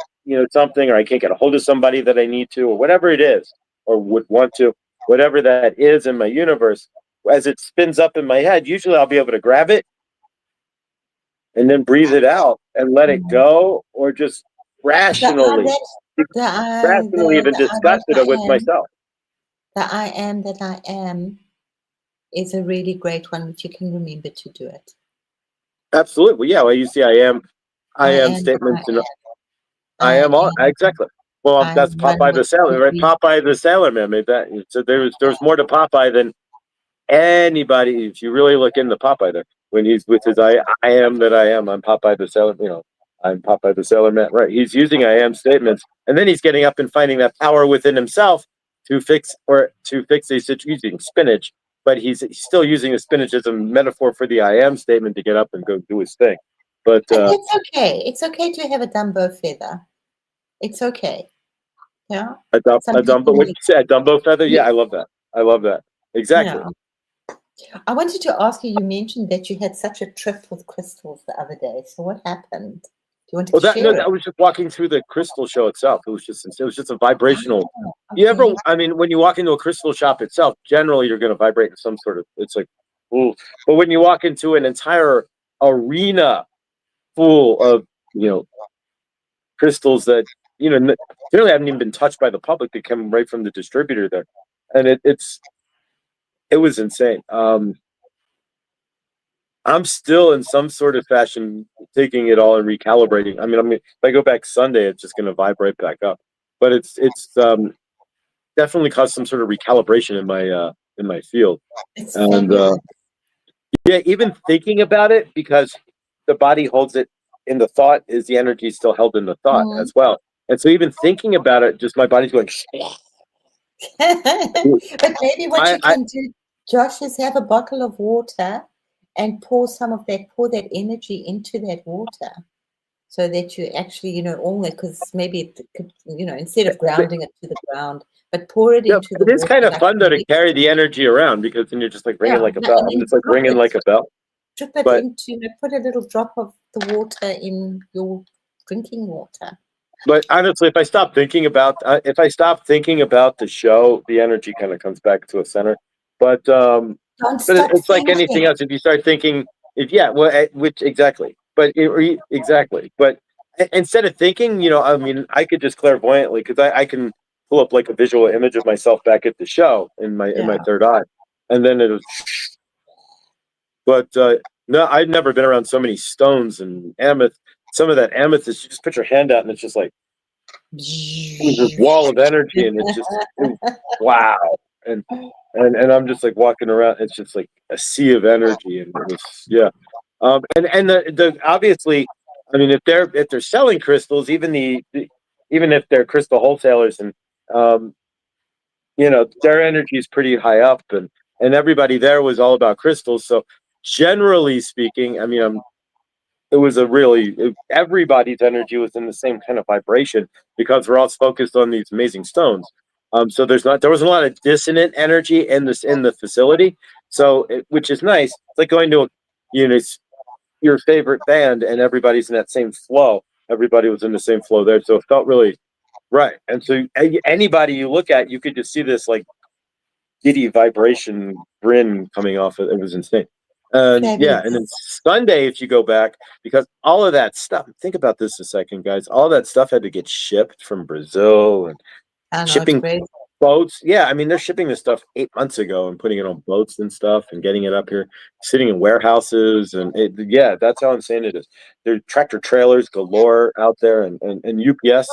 something, or I can't get a hold of somebody that I need to, or whatever it is, or would want to, whatever that is in my universe. As it spins up in my head, usually I'll be able to grab it and then breathe it out and let it go, or just rationally even discuss it with myself. The I am that I am is a really great one if you can remember to do it. Absolutely. Yeah. Well, you see, I am statements, and I am all exactly. Well, that's Popeye the Sailor, right? Popeye the Sailor Man made that. So there's more to Popeye than anybody. If you really look into Popeye, there when he's with his I am that I am. I'm Popeye the Sailor. I'm Popeye the Sailor Man. Right? He's using I am statements, and then he's getting up and finding that power within himself to fix a situation using spinach. But he's still using the spinach as a metaphor for the I am statement to get up and go do his thing. But it's okay. It's okay to have a Dumbo feather. It's okay. Yeah. A Dumbo. What you say? A Dumbo feather? Yeah, I love that. I love that. Exactly. Yeah. I wanted to ask you. You mentioned that you had such a trip with crystals the other day. So what happened? Do you want to share it? That was just walking through the crystal show itself. It was just a vibrational. Okay. You ever? I mean, when you walk into a crystal shop itself, generally you're going to vibrate in some sort of. It's like, ooh. But when you walk into an entire arena full of crystals that generally haven't even been touched by the public, they come right from the distributor there, and it was insane. I'm still in some sort of fashion taking it all and recalibrating. I mean, if I go back Sunday, it's just going to vibrate back up. But it's definitely caused some sort of recalibration in my field. And yeah, even thinking about it, because the body holds it in the thought, is the energy still held in the thought as well. And so even thinking about it, just my body's going. But maybe what you can do, Josh, is have a bottle of water and pour that energy into that water, so that you actually, all that, because maybe it could, instead of grounding it to the ground, but pour it into the water. It is kind of fun though to carry the energy around, because then you're just like ringing like a bell. I'm just like ringing like a bell. Drip it into, put a little drop of the water in your drinking water. But honestly, if I stop thinking about the show, the energy kind of comes back to a center. But Don't But stop it's like anything thinking. else. If you start thinking, which exactly, but exactly, but instead of thinking, I mean, I could just clairvoyantly, because I can pull up like a visual image of myself back at the show in my Yeah. third eye, and then it was. But no, I've never been around so many stones and amethyst. Some of that amethyst, you just put your hand out, and it's just like this wall of energy, and wow. And and I'm just like walking around. It's just like a sea of energy, and it was and the obviously, I mean, if they're selling crystals, even if they're crystal wholesalers, and um, their energy is pretty high up, and everybody there was all about crystals. So generally speaking, I mean, it was everybody's energy was in the same kind of vibration because we're all focused on these amazing stones. So there wasn't a lot of dissonant energy in the facility. So which is nice. It's like going to it's your favorite band and everybody's in that same flow. Everybody was in the same flow there, so it felt really right. And so anybody you look at, you could just see this like giddy vibration grin coming off it. It was insane. And yeah, and then Fabulous. Sunday, if you go back, because all of that stuff, think about this a second, guys. All that stuff had to get shipped from Brazil and I know, it's shipping great. boats. Yeah, I mean, they're shipping this stuff 8 months ago and putting it on boats and stuff and getting it up here, sitting in warehouses. And yeah, that's how insane it is. There are tractor trailers galore out there and UPS.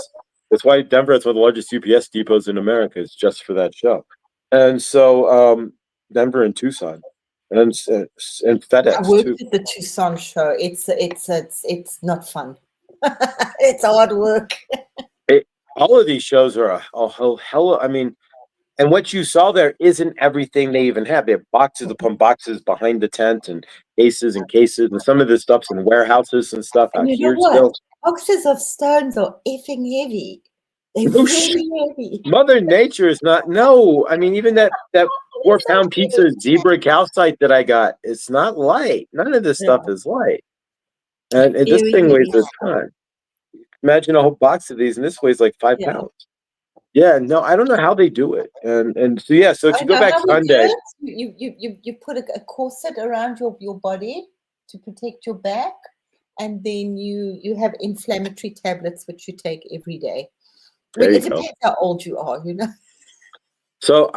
That's why Denver is one of the largest UPS depots in America, is just for that show. And so Denver and Tucson and I FedEx too. worked at the Tucson show. It's not fun. It's hard work. It, all of these shows are a whole hell. I mean, and what you saw there isn't everything they even have. They have boxes upon boxes behind the tent and cases, and some of this stuff's in warehouses and stuff And out you know here what? still. Boxes of stones are effing heavy. They're No shit. very heavy. Mother Nature is not. No, I mean, even that It's 4 pound piece of zebra calcite that I got, it's not light. None of this stuff yeah, is light, and this very thing weighs heavy. a ton. Imagine a whole box of these, and this weighs like 5 pounds. Yeah, no, I don't know how they do it, and so yeah, so if I you go know back how we do Sunday, it. You put a corset around your body to protect your back, and then you have inflammatory tablets which you take every day. I there mean, you it go. depends how old you are, you know. So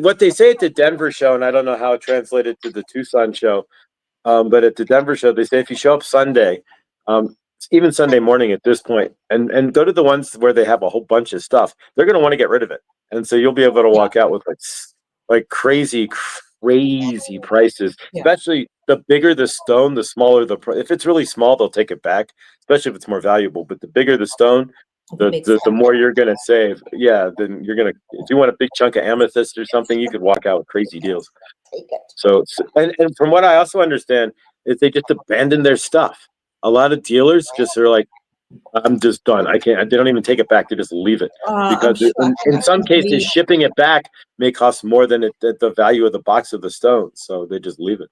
what they say at the Denver show, and I don't know how it translated to the Tucson show, but at the Denver show, they say if you show up Sunday, even Sunday morning at this point, and go to the ones where they have a whole bunch of stuff, they're going to want to get rid of it, and so you'll be able to Yeah, walk out with like crazy prices. yeah, Especially the bigger the stone, the smaller the price. If it's really small, they'll take it back, especially if it's more valuable. But the bigger the stone, the big the stuff. more you're gonna save. Yeah, then you're gonna if you want a big chunk of amethyst or something, you could walk out with crazy deals. Take it. And from what I also understand is they just abandon their stuff. A lot of dealers just are like, I'm just done. I can't. They don't even take it back. They just leave it I'm because sure in I some can cases believe. shipping it back may cost more than the value of the box of the stone. So they just leave it.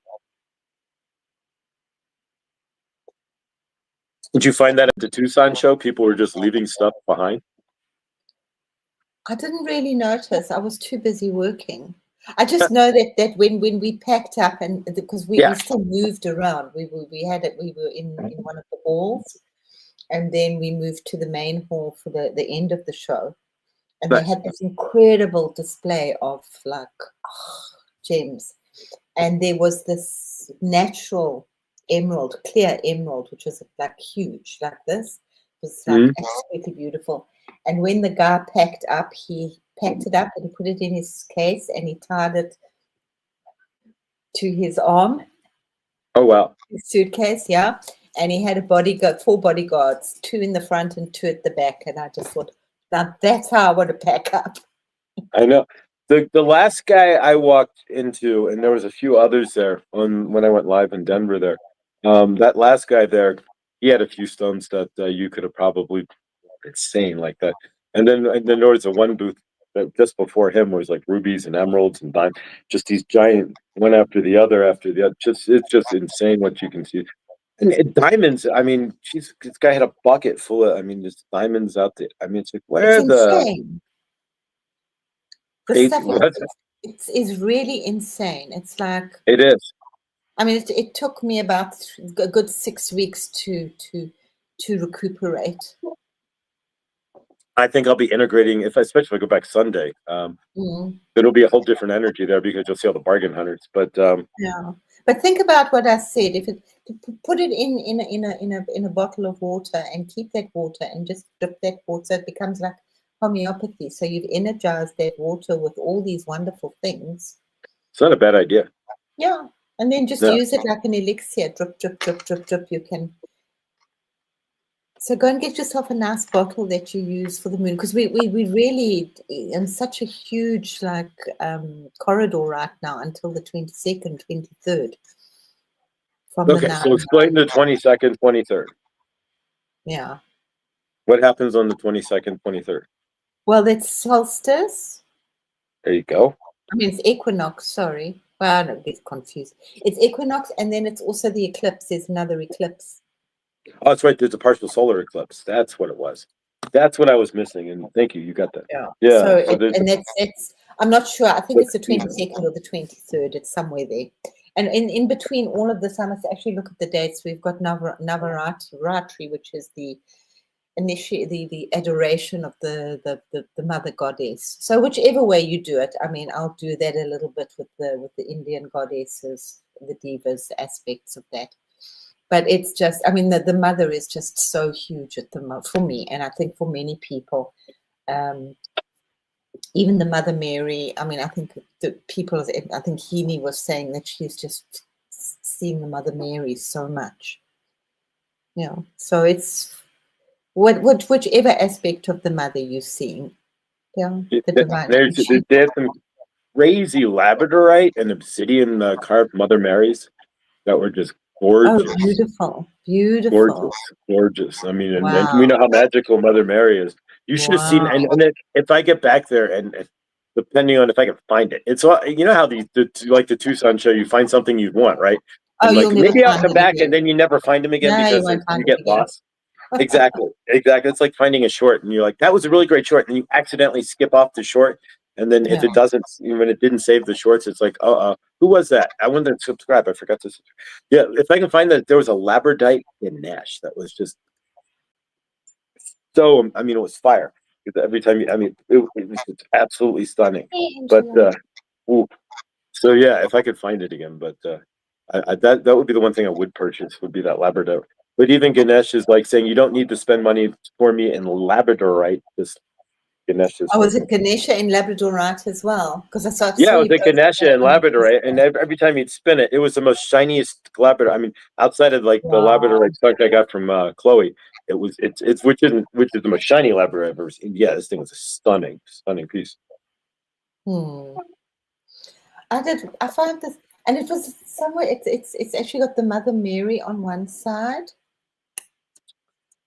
Did you find that at the Tucson show? People were just leaving stuff behind. I didn't really notice. I was too busy working. I just know that when we packed up and because we Yeah. still moved around, we were in one of the halls, and then we moved to the main hall for the end of the show, and they Nice. had this incredible display of like gems, and there was this natural emerald, clear emerald, which was like huge, like this. It was like absolutely beautiful. And when the guy packed up, he packed it up and he put it in his case and he tied it to his arm, Oh wow. his suitcase, yeah. And he had a bodyguard, 4 bodyguards, 2 in the front and 2 at the back. And I just thought, now that's how I want to pack up. I know. The last guy I walked into, and there was a few others there when I went live in Denver there. That last guy there, he had a few stones that you could have probably insane like that. And then there was a one booth that just before him was like rubies and emeralds and diamonds, just these giant one after the other. It's just insane what you can see. And diamonds, I mean, this guy had a bucket full of, I mean, just diamonds out there. I mean, it's like It's where the insane. The crazy stuff is what? It's really insane. It's like, It is. I mean, it took me about a good 6 weeks to recuperate. I think I'll be integrating especially if I go back Sunday. Mm. It'll be a whole different energy there because you'll see all the bargain hunters. But Yeah, but think about what I said. If it put it in a bottle of water and keep that water and just drip that water, it becomes like homeopathy. So you've energized that water with all these wonderful things. it's not a bad idea. Yeah, and then just No. use it like an elixir. Drip, drip, drip, drip, drip. You can. So go and get yourself a nice bottle that you use for the moon, because we really in such a huge corridor right now until the 22nd, 23rd. From Okay, so explain the 22nd, 23rd. Yeah. What happens on the 22nd, 23rd? Well, it's solstice. There you go. I mean, it's equinox, sorry. Well, I don't get confused. It's equinox, and then it's also the eclipse. There's another eclipse. Oh, that's right. There's a partial solar eclipse. That's what it was. That's what I was missing. And thank you. You got that. Yeah. Yeah. So, So and it's, I'm not sure. I think it's the 22nd or the 23rd. It's somewhere there. And in between all of this, I must actually look at the dates. We've got Navaratri, which is the adoration of the mother goddess. So whichever way you do it, I mean, I'll do that a little bit with the Indian goddesses, the divas aspects of that. But it's just, I mean, the mother is just so huge at the moment for me, and I think for many people. Even the Mother Mary, I mean, I think the people, I think Heaney was saying that she's just seeing the Mother Mary so much. Yeah, so it's whichever aspect of the mother you're seeing. Yeah, the divine. They had some crazy labradorite and obsidian carved Mother Marys that were just gorgeous. Oh, beautiful, beautiful. Gorgeous. I mean, and Wow. we know how magical Mother Mary is. You should have seen, Wow. and if I get back there, and depending on if I can find it, it's all, you know how like the Tucson show, you find something you want, right? And Oh, like you'll never maybe I'll find come it back, again. and then you never find them again No, you because won't find you it get again. lost. Exactly. It's like finding a short, and you're like, that was a really great short, and you accidentally skip off the short, and then if Yeah. it doesn't, when it didn't save the shorts, it's like, who was that? I wanted to subscribe. I forgot to subscribe. Yeah, if I can find that, there was a labradorite Ganesh that was just so. I mean, it was fire. Every time, I mean, it was just absolutely stunning. But ooh, so yeah, if I could find it again, but that would be the one thing I would purchase, would be that labradorite. But even Ganesh is like saying you don't need to spend money for me in labradorite. Just Ganesh is. Oh, was it Ganesha in Labradorite as well? Because I saw. Yeah, it was the Ganesha and labradorite, and every time you'd spin it, it was the most shiniest labradorite. I mean, outside of like the labradorite stock I got from Chloe, it's which is the most shiny labradorite I've ever seen. Yeah, this thing was a stunning piece. I found this, and it was somewhere. It's actually got the Mother Mary on one side.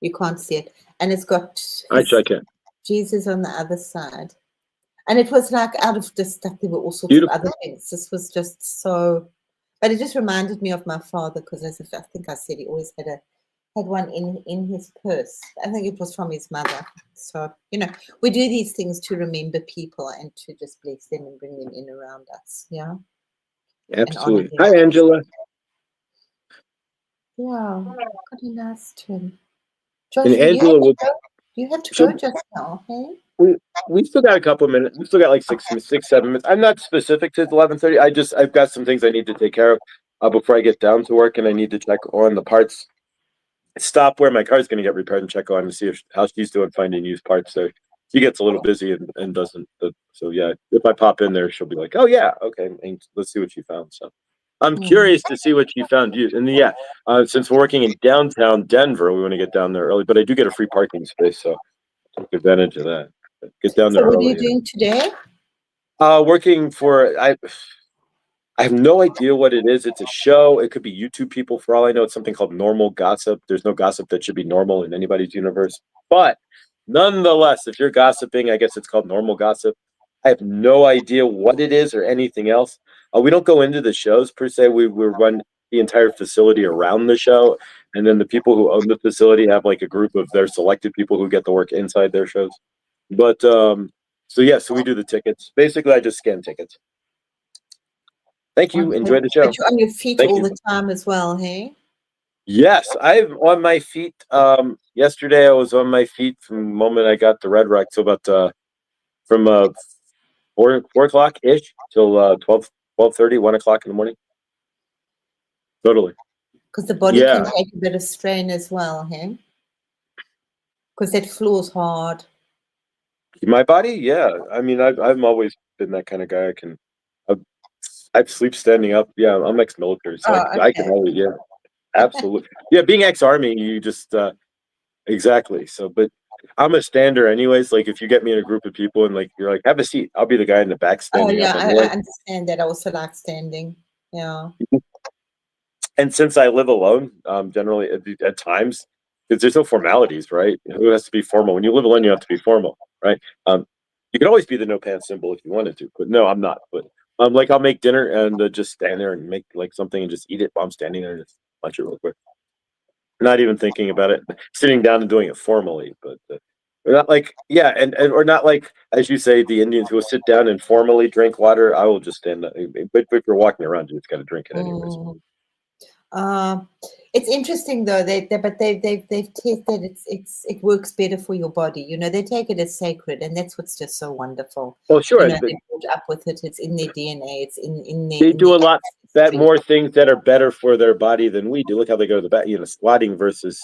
You can't see it, and it's got Jesus on the other side. And it was like out of this stuff, there were all sorts of other things. This was just so, but it just reminded me of my father, because as I think I said, he always had one in his purse. I think it was from his mother. So, you know, we do these things to remember people and to just bless them and bring them in around us. Yeah. Absolutely. Hi, Angela. Yeah. Got a nice turn. Josh, and Angela you have to go just now, hey? We still got a couple of minutes. We still got like 7 minutes. I'm not specific to 11:30. I've got some things I need to take care of before I get down to work, and I need to check on the parts. Stop where my car's going to get repaired and check on to see how she's doing finding used parts. So she gets a little busy and doesn't. So yeah, if I pop in there, she'll be like, "Oh yeah, okay, and let's see what she found." So I'm curious to see what she found used. And yeah, since we're working in downtown Denver, we want to get down there early. But I do get a free parking space, so take advantage of that. Get down there early. So what are you doing today? Working for I have no idea what it is. It's a show. It could be YouTube people. For all I know, it's something called normal gossip. There's no gossip that should be normal in anybody's universe. But nonetheless, if you're gossiping, I guess it's called normal gossip. I have no idea what it is or anything else. We don't go into the shows per se. We run the entire facility around the show. And then the people who own the facility have like a group of their selected people who get to work inside their shows. But so we do the tickets. Basically, I just scan tickets. Thank you. Enjoy the show. But you're on your feet Thank all you. the time as well, hey? Yes, I'm on my feet. Yesterday I was on my feet from the moment I got the red rock till about from 4 o'clock ish till 12:30, 1 o'clock in the morning. Totally. Because the body can Yeah. take a bit of strain as well, hey? Because that floor's hard. My body, yeah. I mean, I've always been that kind of guy. I I sleep standing up. Yeah, I'm ex-military, so Oh, I can okay. always, yeah, absolutely. Yeah, being ex-army, you just exactly. So, but I'm a stander anyways. Like if you get me in a group of people and like you're like, have a seat, I'll be the guy in the back Oh, standing yeah, up I anyway. understand that. I also like standing. Yeah. And since I live alone, generally at times, because there's no formalities, right? Who has to be formal? When you live alone, you have to be formal, right? You can always be the no pants symbol if you wanted to, but no, I'm not. But like I'll make dinner and just stand there and make like something and just eat it while I'm standing there and just munch it real quick. Not even thinking about it, sitting down and doing it formally, but not like yeah, and or not like as you say, the Indians who will sit down and formally drink water. I will just stand up. But if you're walking around, you just got to drink it anyways. Mm. It's interesting though. They've tested it works better for your body. You know, they take it as sacred, and that's what's just so wonderful. Well, sure, You know, they're brought up with it. It's in their DNA. It's in they in do their a lot that ancestry. more things that are better for their body than we do. Look how they go to the bath, squatting versus,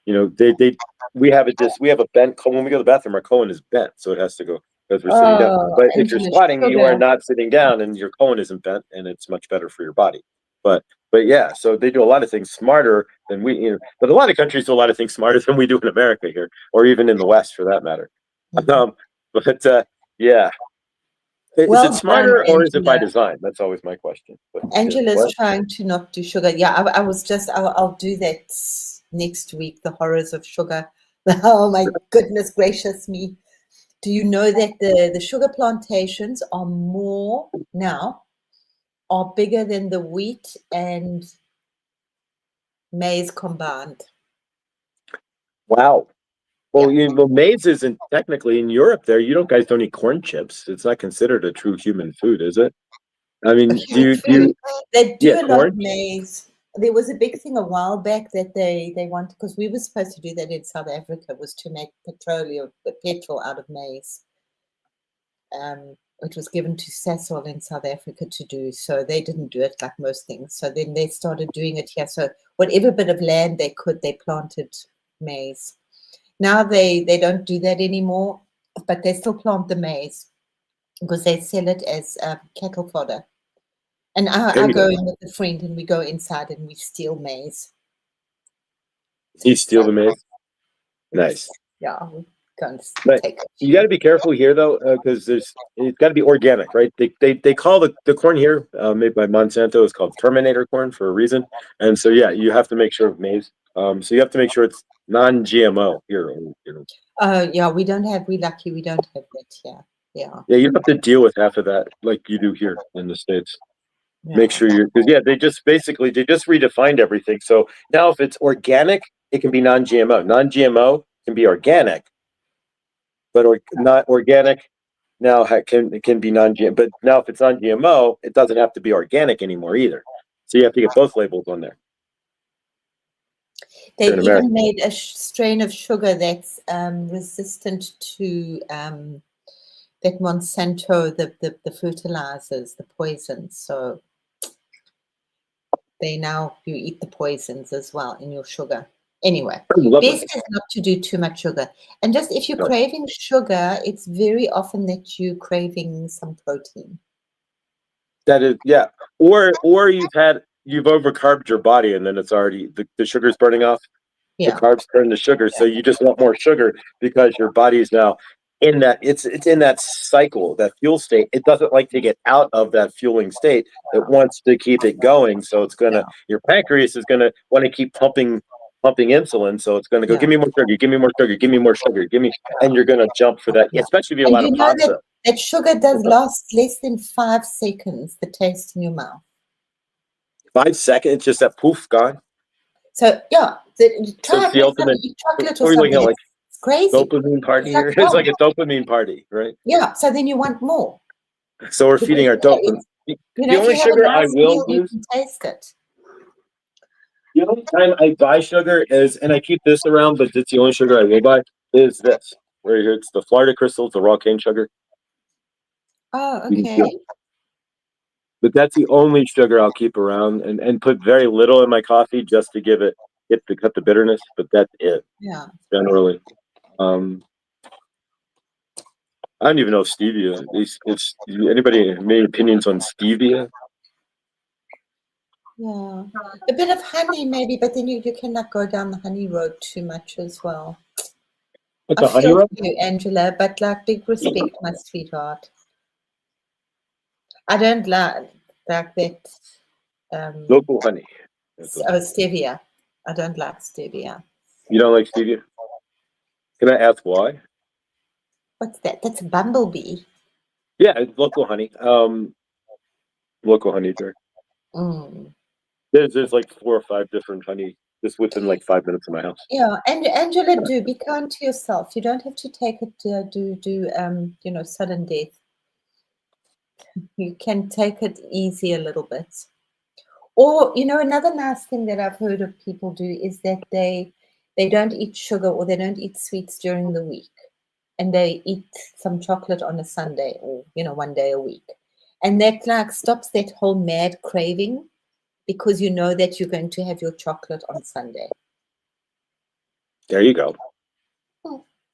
they we have it just we have a bent colon. When we go to the bathroom, our colon is bent, so it has to go because we're sitting down. Oh, But if and you're the squatting, you are sugar. not sitting down, and your colon isn't bent, and it's much better for your body. But yeah, so they do a lot of things smarter than we. But a lot of countries do a lot of things smarter than we do in America here, or even in the West for that matter. Um, but yeah. Is it Well done, smarter or is it by Angela. design? That's always my question. But Angela's what? trying to not do sugar. Yeah, I was just, I'll do that next week, the horrors of sugar. Oh my goodness gracious me. Do you know that the sugar plantations are more now, are bigger than the wheat and maize combined? Wow. Well, Yeah. maize isn't technically in Europe. There, you don't guys don't eat corn chips. It's not considered a true human food, is it? I A mean, human food. They yeah, do a lot of corn? maize. There was a big thing a while back that they wanted, because we were supposed to do that in South Africa, was to make petrol out of maize. It was given to Sasol in South Africa to do, so they didn't do it like most things. So then they started doing it here. So whatever bit of land they could, they planted maize. Now they don't do that anymore, but they still plant the maize because they sell it as cattle fodder. And There I you go go. in with a friend and we go inside and we steal maize. You steal the maize. Nice. Yeah, we go and But take a you got to few. be careful here, though, because it's got to be organic, right? They call the corn here made by Monsanto is called Terminator corn for a reason, and so yeah, you have to make sure of maize. So you have to make sure it's non-GMO here. Yeah, we don't have, we're lucky we don't have that here. Yeah. Yeah, you don't have to deal with half of that like you do here in the States. Make Yeah. sure because yeah, they just redefined everything. So now if it's organic, it can be non-GMO. Non-GMO can be organic, but not organic now can be non-GMO. But now if it's non-GMO, it doesn't have to be organic anymore either. So you have to get both labels on there. Here They've in America. even made a strain of sugar that's resistant to that Monsanto, the fertilizers, the poisons. So you eat the poisons as well in your sugar. Anyway, Lovely. best is not to do too much sugar. And just if you're No. craving sugar, it's very often that you're craving some protein. That is, yeah. Or you've overcarbed your body and then it's already the sugar's burning off. The Yeah. carbs turn to sugar, so you just want more sugar because your body is now in that it's in that cycle, that fuel state. It doesn't like to get out of that fueling state. It wants to keep it going, so it's gonna Yeah. your pancreas is gonna want to keep pumping insulin, so it's gonna go, Yeah. give me more sugar, give me more sugar, give me more sugar, and you're gonna jump for that, Yeah. especially if you eat a And lot you of know pasta. that sugar does last less than 5 seconds, the taste in your mouth. 5 seconds, just that poof, gone. So yeah, So try it's it the next time ultimate. you eat chocolate or What are we looking something. at, like It's crazy. dopamine party It's like, here? It's oh, like a dopamine party, right? yeah. So then you want more. So we're Because feeding our yeah, dopamine. You The know, if only you have a sugar I nice will meal, you use, can taste it. the only time I buy sugar is, and I keep this around, but it's the only sugar I will buy, is this. Right here, it's the Florida Crystals, the raw cane sugar. Oh, You can feel okay. it. But that's the only sugar I'll keep around, and put very little in my coffee just to cut the bitterness. But that's it Yeah. generally. Um, I don't even know if stevia. It's anybody have any opinions on stevia? Yeah. A bit of honey maybe, but then you cannot go down the honey road too much as well. What's I a honey feel for rub? you, Angela, but like big respect, my sweetheart. I don't like that Local honey. That's what- stevia. I don't like stevia. You don't like stevia? Can I ask why? What's that? That's a bumblebee. Yeah, it's local honey. Local honey jar. Mm. There's like 4 or 5 different honey just within like 5 minutes of my house. Yeah, and Angela, do be kind to yourself. You don't have to take it to do sudden death. You can take it easy a little bit. Or, another nice thing that I've heard of people do is that they don't eat sugar or they don't eat sweets during the week. And they eat some chocolate on a Sunday or, one day a week. And that like stops that whole mad craving because you know that you're going to have your chocolate on Sunday. There you go.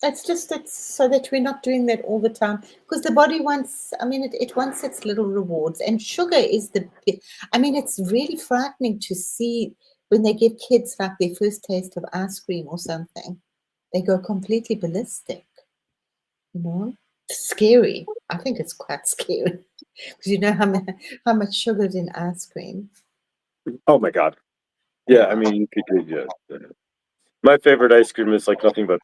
It's so that we're not doing that all the time because the body wants, it wants its little rewards, and sugar is it's really frightening to see when they give kids like their first taste of ice cream or something, they go completely ballistic, It's scary. I think it's quite scary because you know how much sugar is in ice cream. Oh my God. Yeah, I mean, you could, yeah. My favorite ice cream is like nothing but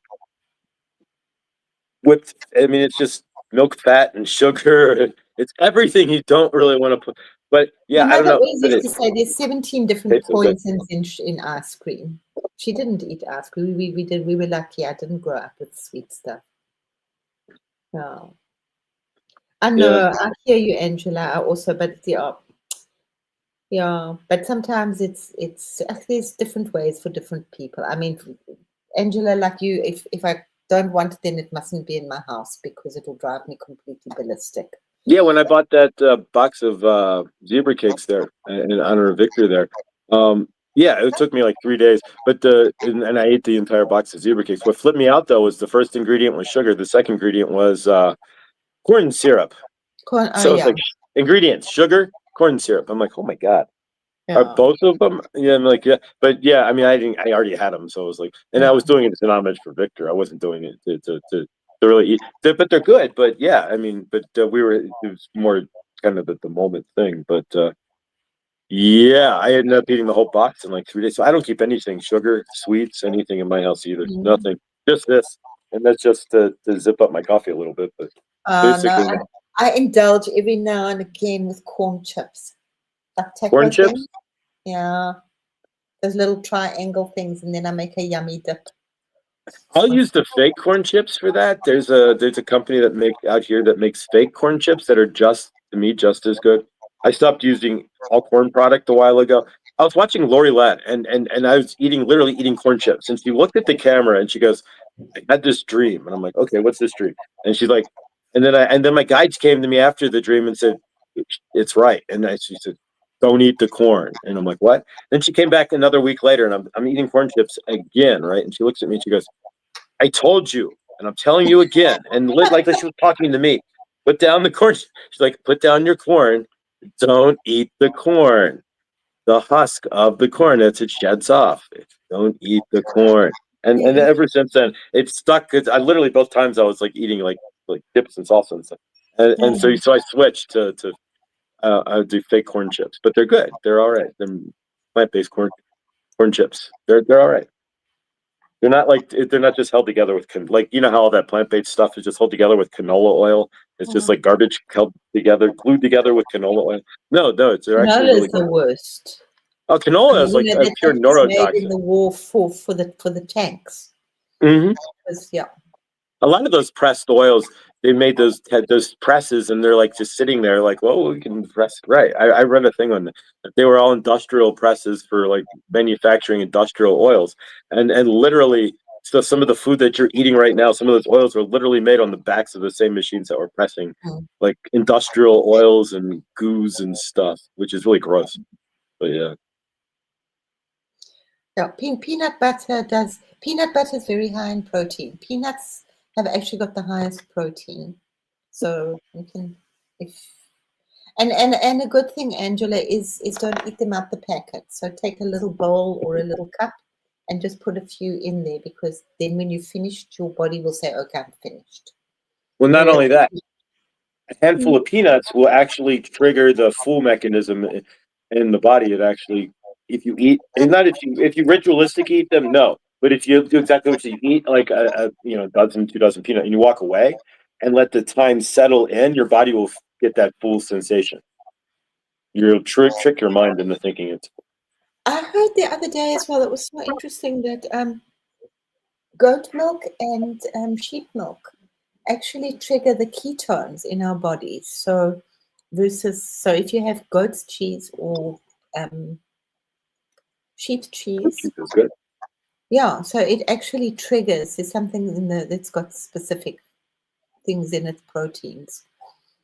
it's just milk, fat, and sugar. It's everything you don't really want to put. But My yeah, I don't mother know. always But used it to say there's 17 different tastes so good. poisons in ice cream. She didn't eat ice cream. We were lucky. I didn't grow up with sweet stuff. No. I Yeah. know, I hear you, Angela. I also, but yeah. But sometimes there's different ways for different people. Angela, like you, if I don't want it, then it mustn't be in my house because it'll drive me completely ballistic. Yeah, when I bought that box of zebra cakes there in honor of Victor there, yeah, it took me like 3 days, but and I ate the entire box of zebra cakes. What flipped me out though was the first ingredient was sugar. The second ingredient was corn syrup. Corn, oh So it's yeah, like ingredients: sugar, corn syrup. I'm like, oh my God. Are yeah, both of them? Yeah, I'm like, yeah, but yeah, I mean, I already had them, so it was like, and I yeah. was doing it as an homage for Victor. I wasn't doing it to really eat. But they're good. But yeah, I mean, but it was more kind of the moment thing. But yeah, I ended up eating the whole box in like 3 days. So I don't keep anything, sugar, sweets, anything in my house either. Mm. Nothing, just this, and that's just to zip up my coffee a little bit. But No, basically, I indulge every now and again with corn chips. Like corn taco chips. things. Yeah, those little triangle things, and then I make a yummy dip. I'll use the fake corn chips for that. There's a company that make out here that makes fake corn chips that are just to me just as good. I stopped using all corn product a while ago. I was watching Lori Lett and I was literally eating corn chips, and she looked at the camera and she goes, I had this dream. And I'm like, okay, what's this dream? And she's like, and then my guides came to me after the dream and said, it's right. She said, don't eat the corn. And I'm like, what? Then she came back another week later and I'm eating corn chips again, right? And she looks at me and she goes, I told you, and I'm telling you again. And like she was talking to me, put down the corn. She's like, put down your corn. Don't eat the corn. The husk of the corn that it sheds off. Don't eat the corn. And Yeah. ever since then, it's stuck. Cause I literally both times I was like eating like chips and salsa and stuff. And so I switched to I do fake corn chips, but they're good. They're all right. They're plant-based corn chips. They're all right. They're not just held together with like you know how all that plant-based stuff is just held together with canola oil. It's just like garbage held together, glued together with canola oil. No, they're actually Canola is really the good. worst. Oh, canola is like a pure That was made in neurotoxin. the war for the tanks. Hmm. Yeah. A lot of those pressed oils, they made those presses, and they're like just sitting there, like, well, we can press. Right. I read a thing on that. They were all industrial presses for like manufacturing industrial oils, and literally, so some of the food that you're eating right now, some of those oils were literally made on the backs of the same machines that were pressing like industrial oils and goos and stuff, which is really gross. But yeah. Yeah, peanut butter is very high in protein. Peanuts have actually got the highest protein. So you can, and a good thing, Angela, is don't eat them out the packet. So take a little bowl or a little cup and just put a few in there, because then when you're finished, your body will say, okay, I'm finished. Well, not only that, a handful of peanuts will actually trigger the full mechanism in the body. It actually, if you eat, and not if you ritualistic eat them, no. But if you do exactly what you eat, like a dozen, 2 dozen peanut, and you walk away and let the time settle in, your body will get that full sensation. You'll trick your mind into thinking it's. I heard the other day as well, it was so interesting that goat milk and sheep milk actually trigger the ketones in our bodies. So if you have goat's cheese or sheep cheese, Is good. yeah, so it actually triggers. There's something in that's got specific things in its proteins.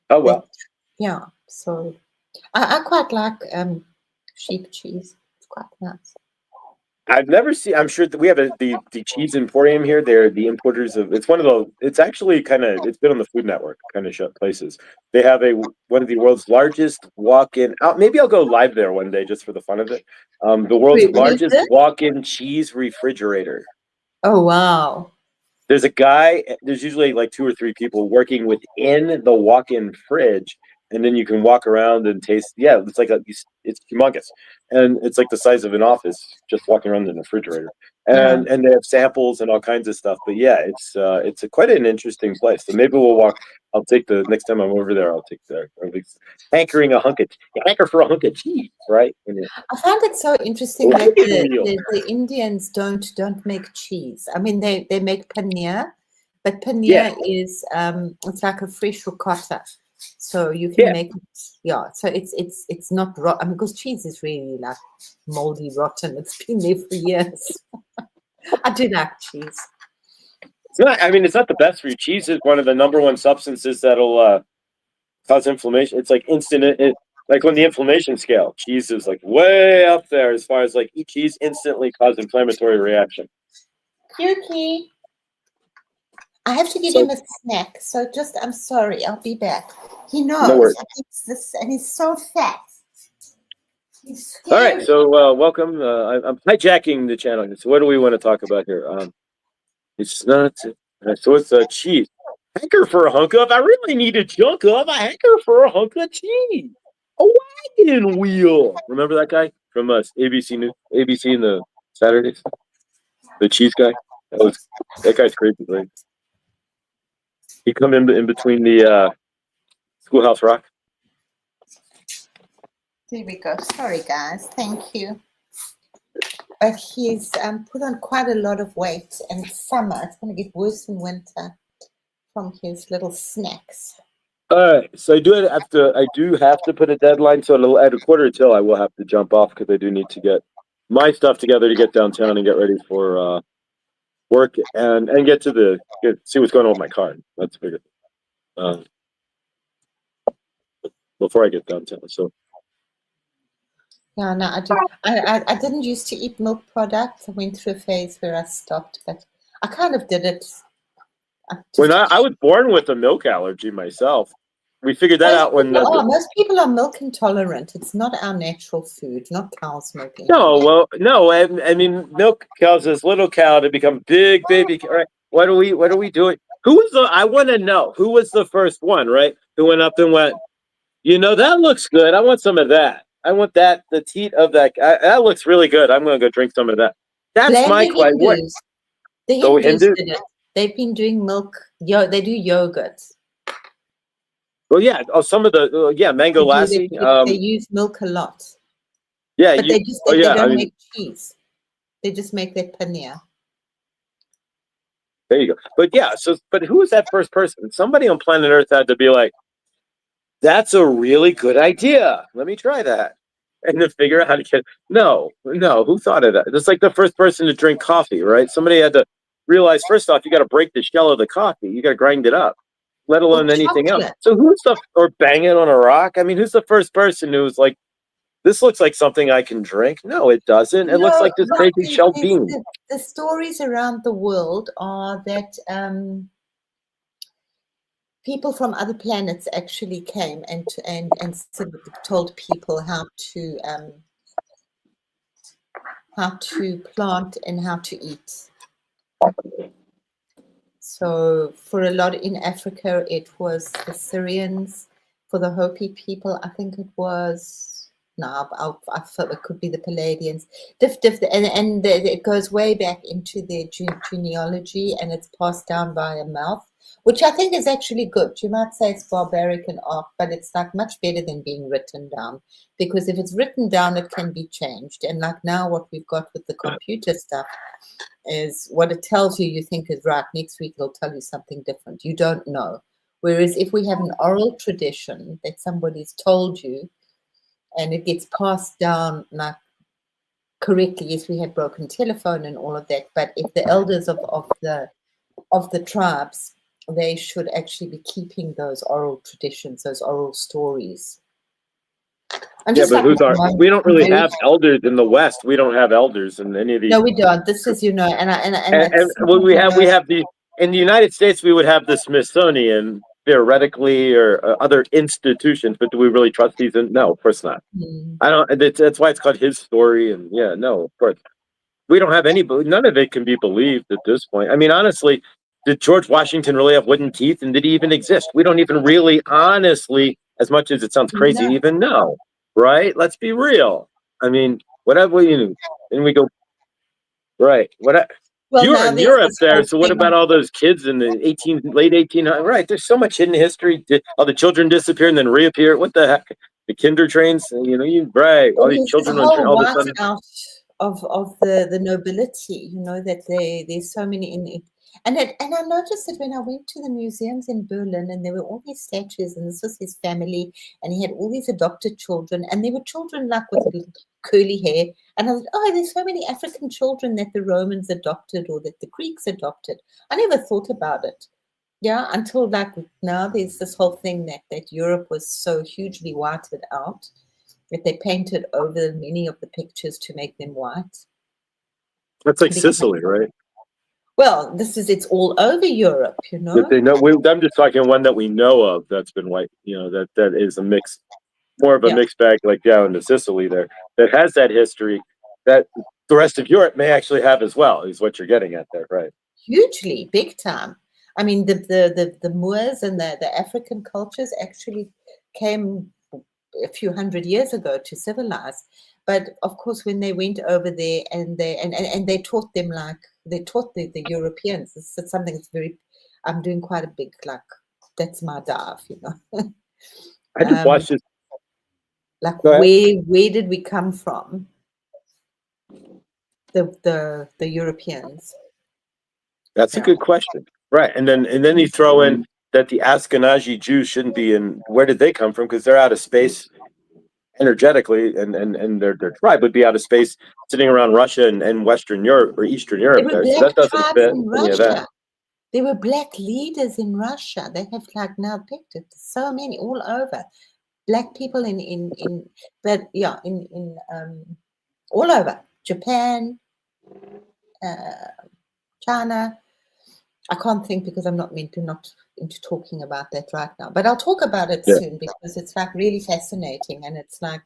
Oh well. Yeah, so I quite like sheep cheese. It's quite nice. I've never seen. I'm sure that we have the cheese emporium here. They're the importers of. It's one of the. It's actually kind of. It's been on the Food Network kind of places. They have one of the world's largest walk-in. Maybe I'll go live there one day just for the fun of it. The world's largest walk-in cheese refrigerator. Oh wow! There's a guy. There's usually like 2 or 3 people working within the walk-in fridge, and then you can walk around and taste. Yeah, it's like it's humongous, and it's like the size of an office, just walking around in the refrigerator. And they have samples and all kinds of stuff. But yeah, it's quite an interesting place. So maybe we'll walk. I'll take the next time I'm over there. I'll take or at least hanker for a hunk of cheese, right? I find it so interesting that the Indians don't make cheese. I mean, they make paneer, but paneer is it's like a fresh ricotta. So you can make it, so it's not rotten, because cheese is really like moldy, rotten. It's been there for years. I do like cheese. It's not. I mean, it's not the best for you. Cheese is one of the #1 substances that'll cause inflammation. It's like instant. Like on the inflammation scale, cheese is like way up there as far as like eat cheese instantly cause inflammatory reaction. Cutie. I have to give him a snack, so I'm sorry, I'll be back. He knows. No worries. This, and he's so fat. All right, so welcome. I'm hijacking the channel. So what do we want to talk about here? It's not. So it's cheese. Hanker for a hunk of. I really need a chunk of. I hanker for a hunk of cheese. A wagon wheel. Remember that guy from ABC News, ABC in the Saturdays? The cheese guy. That guy's crazy, right? He come in between the Schoolhouse Rock. There we go. Sorry, guys. Thank you. But he's put on quite a lot of weight, and it's summer. It's going to get worse in winter from his little snacks. All right, so I do have to put a deadline. So at 1:45, I will have to jump off because I do need to get my stuff together to get downtown and get ready for work and get see what's going on with my car. That's bigger. Before I get downtown, so. Yeah, no, I didn't used to eat milk products. I went through a phase where I stopped, but I kind of did it. When I was born with a milk allergy myself. We figured that out when most people are milk intolerant. It's not our natural food, not cow's milk. No, I mean, milk causes little cow to become big baby. Right? What are we doing? I want to know who was the first one, right? Who went up and went, that looks good. I want some of that. I want the teat of that. That looks really good. I'm going to go drink some of that. That's my question. The Hindus did it. They've been doing milk. They do yogurt. Well, yeah. Oh, some of the mango lassi. They use milk a lot. Yeah, but they don't make cheese. They just make their paneer. There you go. But yeah, so but who was that first person? Somebody on planet Earth had to be like, that's a really good idea. Let me try that. And then figure out how to get no, who thought of that? It's like the first person to drink coffee, right? Somebody had to realize first off, you got to break the shell of the coffee, you got to grind it up, let Or alone anything else. chocolate. So who's the or bang it on a rock? I mean, who's the first person who's like, this looks like something I can drink? No, it doesn't. It looks No, like this right. crazy shelled bean. The stories around the world are that people from other planets actually came and sort of told people how to plant and how to eat. So for a lot in Africa, it was the Syrians. For the Hopi people, I think it was, no, I thought it could be the Palladians. And it goes way back into their genealogy, and it's passed down via mouth, which I think is actually good. You might say it's barbaric and off, but it's like much better than being written down, because if it's written down, it can be changed. And like now what we've got with the computer stuff is what it tells you, you think is right. Next week, it'll tell you something different. You don't know. Whereas if we have an oral tradition that somebody's told you and it gets passed down like correctly, yes, we have broken telephone and all of that, but if the elders of the tribes, they should actually be keeping those oral traditions, those oral stories. Yeah, but we don't really have elders in the West. We don't have elders in any of these. No, we don't. This is, and we have the in the United States, we would have the Smithsonian theoretically or other institutions, but do we really trust these? No, of course not. I don't. That's why it's called his story. And yeah, no, of course we don't have any. None of it can be believed at this point. I mean, honestly, did George Washington really have wooden teeth, and did he even exist? We don't even really, honestly, as much as it sounds crazy, even know. Right? Let's be real. I mean, whatever and we go. Right. Well, you're in Europe there, so what about all those kids in the late 1800s? Right, there's so much hidden history. All the children disappear and then reappear. What the heck? The kinder trains, right? All these children on train all of a sudden. Out of the nobility, that there's so many in it. And I noticed that when I went to the museums in Berlin, and there were all these statues, and this was his family, and he had all these adopted children, and there were children like with curly hair, and I was, oh, there's so many African children that the Romans adopted or that the Greeks adopted. I never thought about it, until like now there's this whole thing that Europe was so hugely whited out that they painted over many of the pictures to make them white. That's like Sicily, right? Well, it's all over Europe, That they know. I'm just talking one that we know of that's been white. That is a mix, more of a mixed bag, like down to Sicily there, that has that history that the rest of Europe may actually have as well. Is what you're getting at there, right? Hugely, big time. I mean, the Moors and the African cultures actually came a few hundred years ago to civilize. But of course, when they went over there and they taught them like they taught the Europeans, it's something that's I'm doing quite a big, like, that's my dive, I just watched this. Like, where did we come from? The Europeans. That's a good question, right? And then you throw in that the Ashkenazi Jews shouldn't be in. Where did they come from? Because they're out of space energetically, and their tribe would be out of space, sitting around Russia and Western Europe or Eastern Europe. There, so that doesn't fit any of that. There were black leaders in Russia. They have like now pictures, so many all over. Black people in all over Japan, China. I can't think because I'm not into talking about that right now. But I'll talk about it soon because it's like really fascinating, and it's like,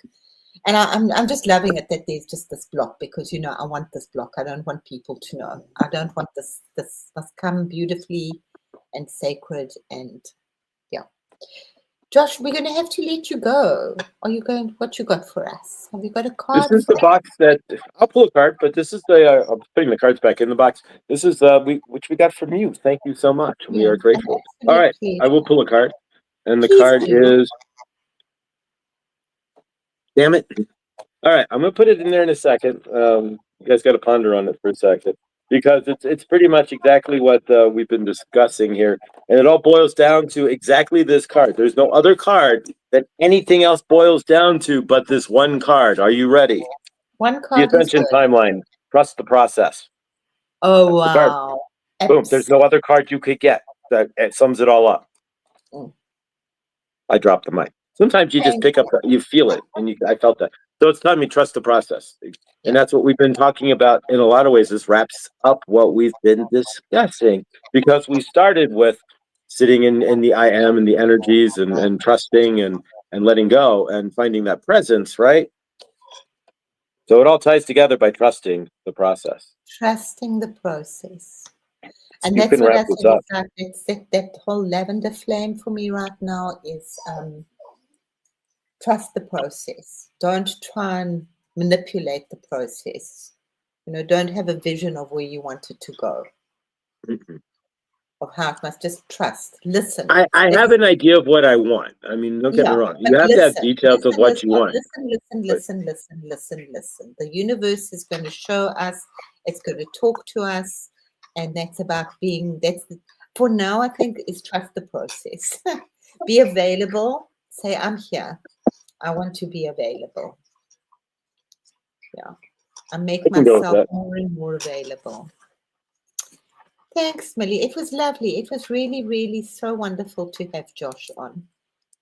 and I'm just loving it that there's just this block, because I want this block. I don't want people to know. I don't want this. This must come beautifully and sacred, and Josh, we're going to have to let you go. Are you going? What you got for us? Have you got a card? This is the box that I'll pull a card, but this is the I'm putting the cards back in the box. This is which we got from you. Thank you so much. We are grateful. All right, I will pull a card, and the card is. Damn it! All right, I'm gonna put it in there in a second. You guys got to ponder on it for a second. because it's pretty much exactly what we've been discussing here, and it all boils down to exactly this card. There's no other card that anything else boils down to but this one card. Are you ready? One The card is Ascension good. Timeline. Trust the process. Oh, That's the card. wow. Boom. There's no other card you could get that it sums it all up. Mm. I dropped the mic. Sometimes you just Thank pick up, you. you feel it, and I felt that. So it's telling me trust the process, Yeah. and that's what we've been talking about in a lot of ways. This wraps up what we've been discussing because we started with sitting in the I am and the energies and trusting and letting go and finding that presence, right? So it all ties together by trusting the process. Trusting the process. So And you that's can what wrap I this said. up. It's like that whole lavender flame for me right now is trust the process. Don't try and manipulate the process. Don't have a vision of where you want it to go, Mhm. of how it must. Just trust. Listen. I have an idea of what I want. I mean, don't get me Yeah, wrong. but You have to have listen, details of listen, what you want. But listen. The universe is going to show us, it's going to talk to us, and that's about for now, I think, is trust the process. Be available. Say, I'm here. I want to be available. Yeah. I make I can go with myself that. more and more available. Thanks, Millie. It was lovely. It was really, really so wonderful to have Josh on.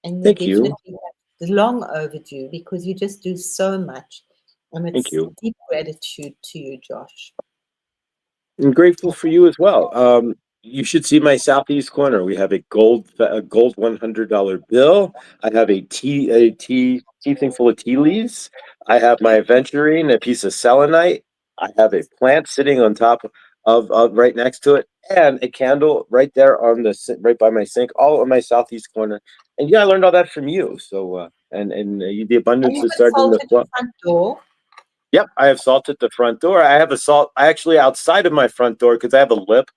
And we Thank you. definitely have long overdue because you just do so much. And Thank it's you. deep gratitude to you, Josh. I'm grateful for you as well. You should see my southeast corner. We have a gold $100 bill. I have a tea thing full of tea leaves. I have my aventurine, a piece of selenite. I have a plant sitting on top of right next to it, and a candle right there right by my sink, all on my southeast corner. And yeah, I learned all that from you. So the And abundance you is put starting salt to at flow. the front door. Yep, I have salt at the front door. I have a salt actually outside of my front door because I have a lip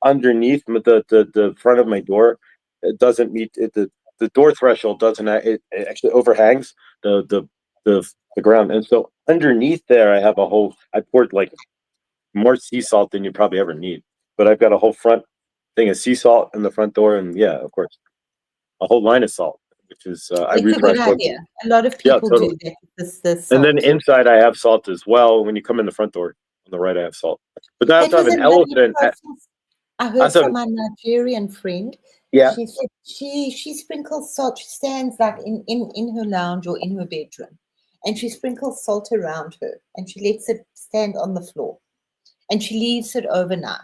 underneath the front of my door. It doesn't meet it, the door threshold doesn't it actually overhangs the the the ground, and so underneath there I poured like more sea salt than you probably ever need, but I've got a whole front thing of sea salt in the front door, and yeah, of course, a whole line of salt, which is I It's a good refresh once. idea. A lot of Yeah, people do totally. that. The And then salt. inside I have salt as well. When you come in the front door on the right, I have salt. But I That also have was an a lovely elephant. process. I heard Also, from my Nigerian friend. yeah. She said she sprinkles salt. She stands like in her lounge or in her bedroom, and she sprinkles salt around her, and she lets it stand on the floor, and she leaves it overnight,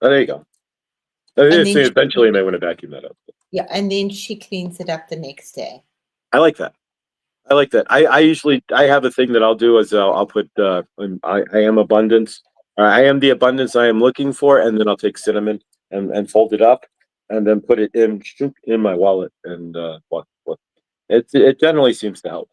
Oh, there you go. and then Eventually, I may want to vacuum that up. and then she cleans it up the next day. I like that. I like that. I usually I have a thing that I'll do is I'll put I am abundance. Or I am the abundance I am looking for, and then I'll take cinnamon and fold it up, and then put it in my wallet. And it generally seems to help.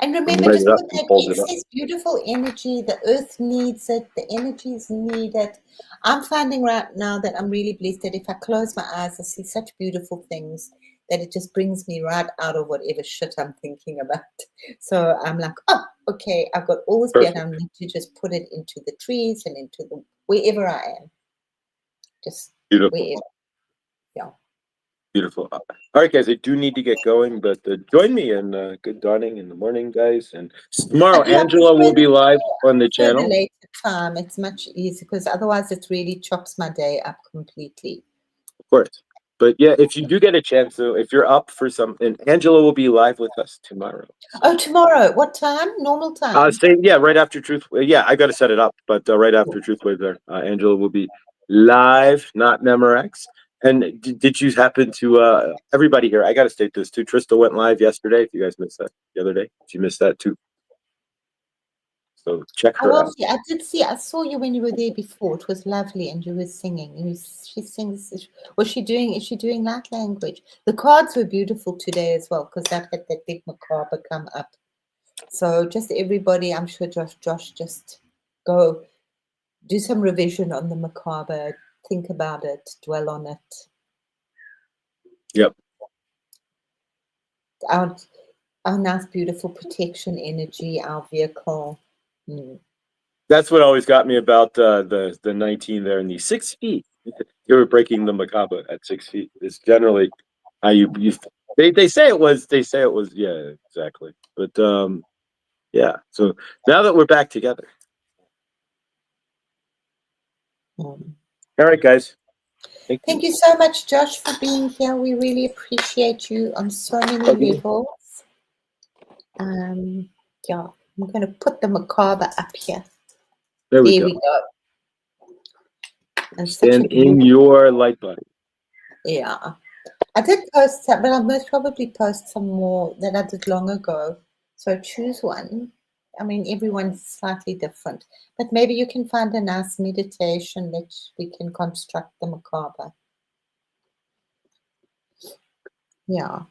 And And remember, light it just up put and that fold it it's up. this beautiful energy. The earth needs it. The energies need it. I'm finding right now that I'm really blessed that if I close my eyes, I see such beautiful things that it just brings me right out of whatever shit I'm thinking about. So I'm like, oh, okay, I've got all this better. I Perfect. need to just put it into the trees and into the wherever I am. Just Beautiful. wherever. Yeah. Beautiful. All right, guys, I do need to get going, but join me in good dawning in the morning, guys. And tomorrow, Yeah, Angela will be live on the prefer the channel. later time. It's much easier because otherwise it really chops my day up completely. Of course. But yeah, if you do get a chance, though, if you're up for something, Angela will be live with us tomorrow. Oh, tomorrow. What time? Normal time. Yeah, right after Truth. Yeah, I got to set it up, but right after Truth Wave, there, Angela will be live, not Memorex. And did you happen to everybody here? I got to state this too. Trista went live yesterday. If you guys missed that the other day, she missed that too. So check I her will out. see. I did see. I saw you when you were there before. It was lovely, and you were singing. She sings. Was she doing? Is she doing light language? The cards were beautiful today as well because that had that big macabre come up. So just everybody, I'm sure Josh, just go do some revision on the macabre. Think about it. Dwell on it. Yep. Our nice, beautiful protection energy. Our vehicle. That's what always got me about the 19 there, and the 6 feet. You were breaking the macabre at 6 feet. It's generally how you they say it was, yeah, exactly. But yeah, so now that we're back together. All right, guys. Thank you so much, Josh, for being here. We really appreciate you on so many levels. Yeah, I'm going to put the macabre up here. There we go. And stand in your light body. Yeah. I did post some, but I'll most probably post some more that I did long ago. So choose one. I mean, everyone's slightly different, but maybe you can find a nice meditation that we can construct the macabre. Yeah.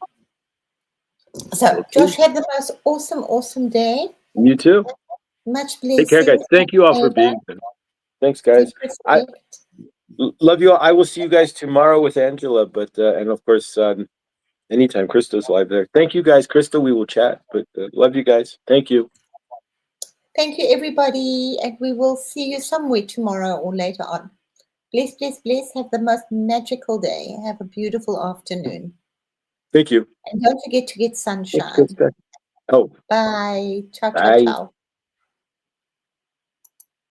So Josh had the most awesome day. You too. Much blessings. Take care, guys. Thank you all for being here. Thanks, guys. I love you all. I will see you guys tomorrow with Angela, but and of course, anytime Krista's live there. Thank you, guys. Krista, we will chat. But love you guys. Thank you. Thank you, everybody, and we will see you somewhere tomorrow or later on. Bless, bless, bless. Have the most magical day. Have a beautiful afternoon. Thank you. And don't forget to get sunshine. Oh. Bye. Ciao, ciao, Bye. ciao.